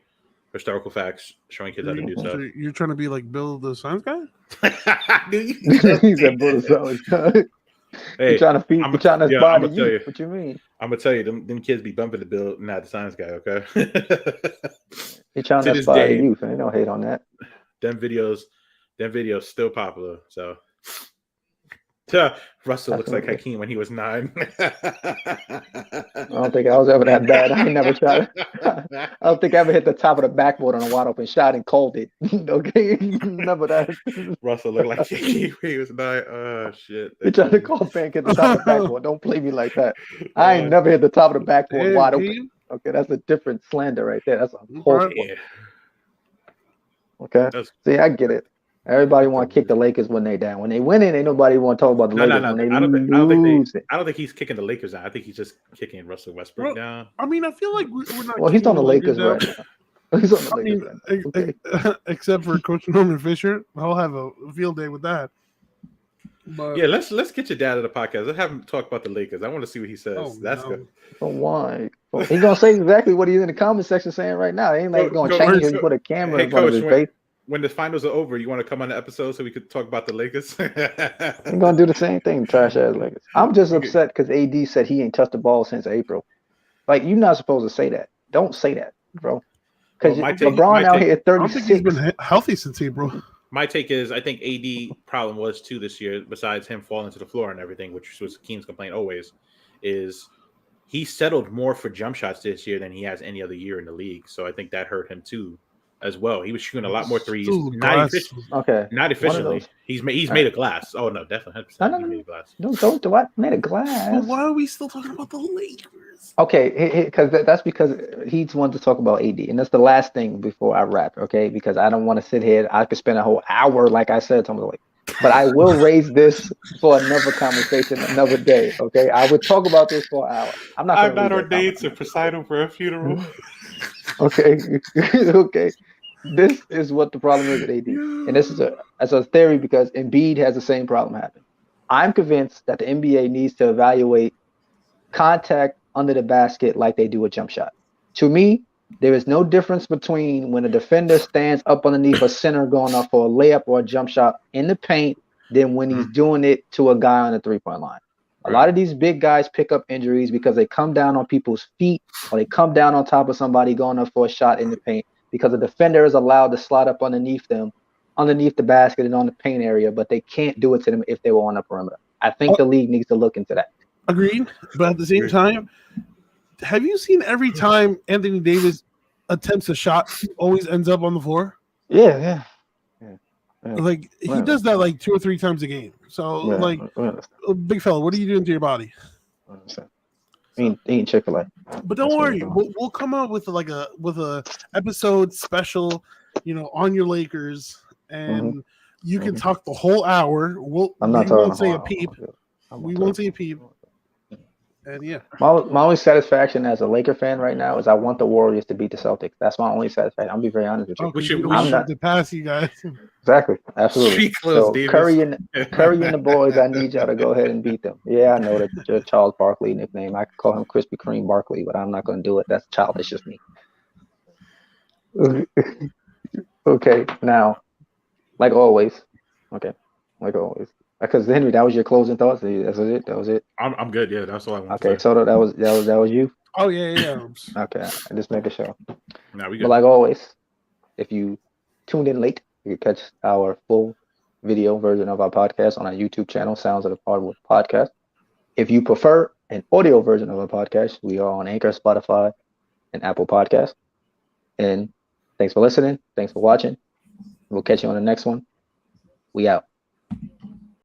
historical facts, showing kids how to do stuff. So you're trying to be like Bill the science guy? He said Bill the science guy. Hey, you're trying to feed, you're trying to inspire you. What you mean? I'm gonna tell you, them kids be bumping the Bill, not the science guy. Okay. You're trying to inspire the youth, and they don't hate on that. Them videos still popular. So Russell looks like Hakeem when he was 9. I don't think I was ever that bad. I ain't never tried. I don't think I ever hit the top of the backboard on a wide open shot and called it. Okay, remember that. Russell looked like Hakeem when he was 9. Oh shit! You trying to call Bank at the top of the backboard? Don't play me like that. I ain't never hit the top of the backboard wide open. Okay, that's a different slander right there. That's a whole. Okay, see, I get it. Everybody want to kick the Lakers when they down. When they winning, ain't nobody want to talk about the Lakers. When they I don't think he's kicking the Lakers down. I think he's just kicking Russell Westbrook down. I mean, I feel like we're not. Well, he's on the Lakers right now. He's on the Lakers. Okay. Except for Coach Norman Fisher, I'll have a field day with that. But yeah, let's get your dad to the podcast. Let's have him talk about the Lakers. I want to see what he says. That's good. But why? He's gonna say exactly what he's in the comment section saying right now. He ain't like gonna change it. Put a camera in front of his face. When the finals are over, you want to come on the episode so we could talk about the Lakers? I'm gonna do the same thing, trash ass Lakers. I'm just upset because AD said he ain't touched the ball since April. Like, you're not supposed to say that. Don't say that, bro. Because LeBron out here at 36. I don't think he's been healthy since April. My take is I think AD problem was too this year, besides him falling to the floor and everything, which was Keem's complaint always, is he settled more for jump shots this year than he has any other year in the league. So I think that hurt him too. as well. He was shooting a lot more threes. Dude, Not efficiently. He's made a glass. Oh no, definitely. No. He made a glass. Don't do what? Made a glass. But why are we still talking about the Lakers? Okay, that's because he's wanted to talk about AD, and that's the last thing before I wrap. Okay, because I don't want to sit here. I could spend a whole hour, like I said, talking about but I will raise this for another conversation another day. Okay, I would talk about this for an hour. I'm not ordained to preside over a funeral. Okay, okay. This is what the problem is with AD, and this is a theory because Embiid has the same problem happen. I'm convinced that the NBA needs to evaluate contact under the basket like they do a jump shot. To me, there is no difference between when a defender stands up underneath a center going up for a layup or a jump shot in the paint than when he's doing it to a guy on the three-point line. A lot of these big guys pick up injuries because they come down on people's feet or they come down on top of somebody going up for a shot in the paint because the defender is allowed to slide up underneath them, underneath the basket and on the paint area, but they can't do it to them if they were on the perimeter. I think the league needs to look into that. Agreed. But at the same time, have you seen every time Anthony Davis attempts a shot, he always ends up on the floor? Yeah. Like he does that like 2 or 3 times a game. So big fella, what are you doing to your body? Eating Chick-fil-A. But don't worry, we'll come out with a episode special, on your Lakers, and you can talk the whole hour. We won't say a peep. We won't say a peep. And yeah, my only satisfaction as a Laker fan right now is I want the Warriors to beat the Celtics. That's my only satisfaction. I'll be very honest with you. We should to pass you guys. Exactly, absolutely. So Curry and the boys, I need y'all to go ahead and beat them. Yeah, I know that Charles Barkley nickname. I could call him Krispy Kreme Barkley, but I'm not going to do it. That's childish of me. Okay, now, like always. Because Henry, that was your closing thoughts. That was it. I'm good. Yeah, that's all I want. Okay, so that was you. Oh yeah. Okay, I just make a show. No, we good. But like always, if you tuned in late, you can catch our full video version of our podcast on our YouTube channel, Sounds of the Hardwood Podcast. If you prefer an audio version of our podcast, we are on Anchor, Spotify, and Apple Podcasts. And thanks for listening. Thanks for watching. We'll catch you on the next one. We out.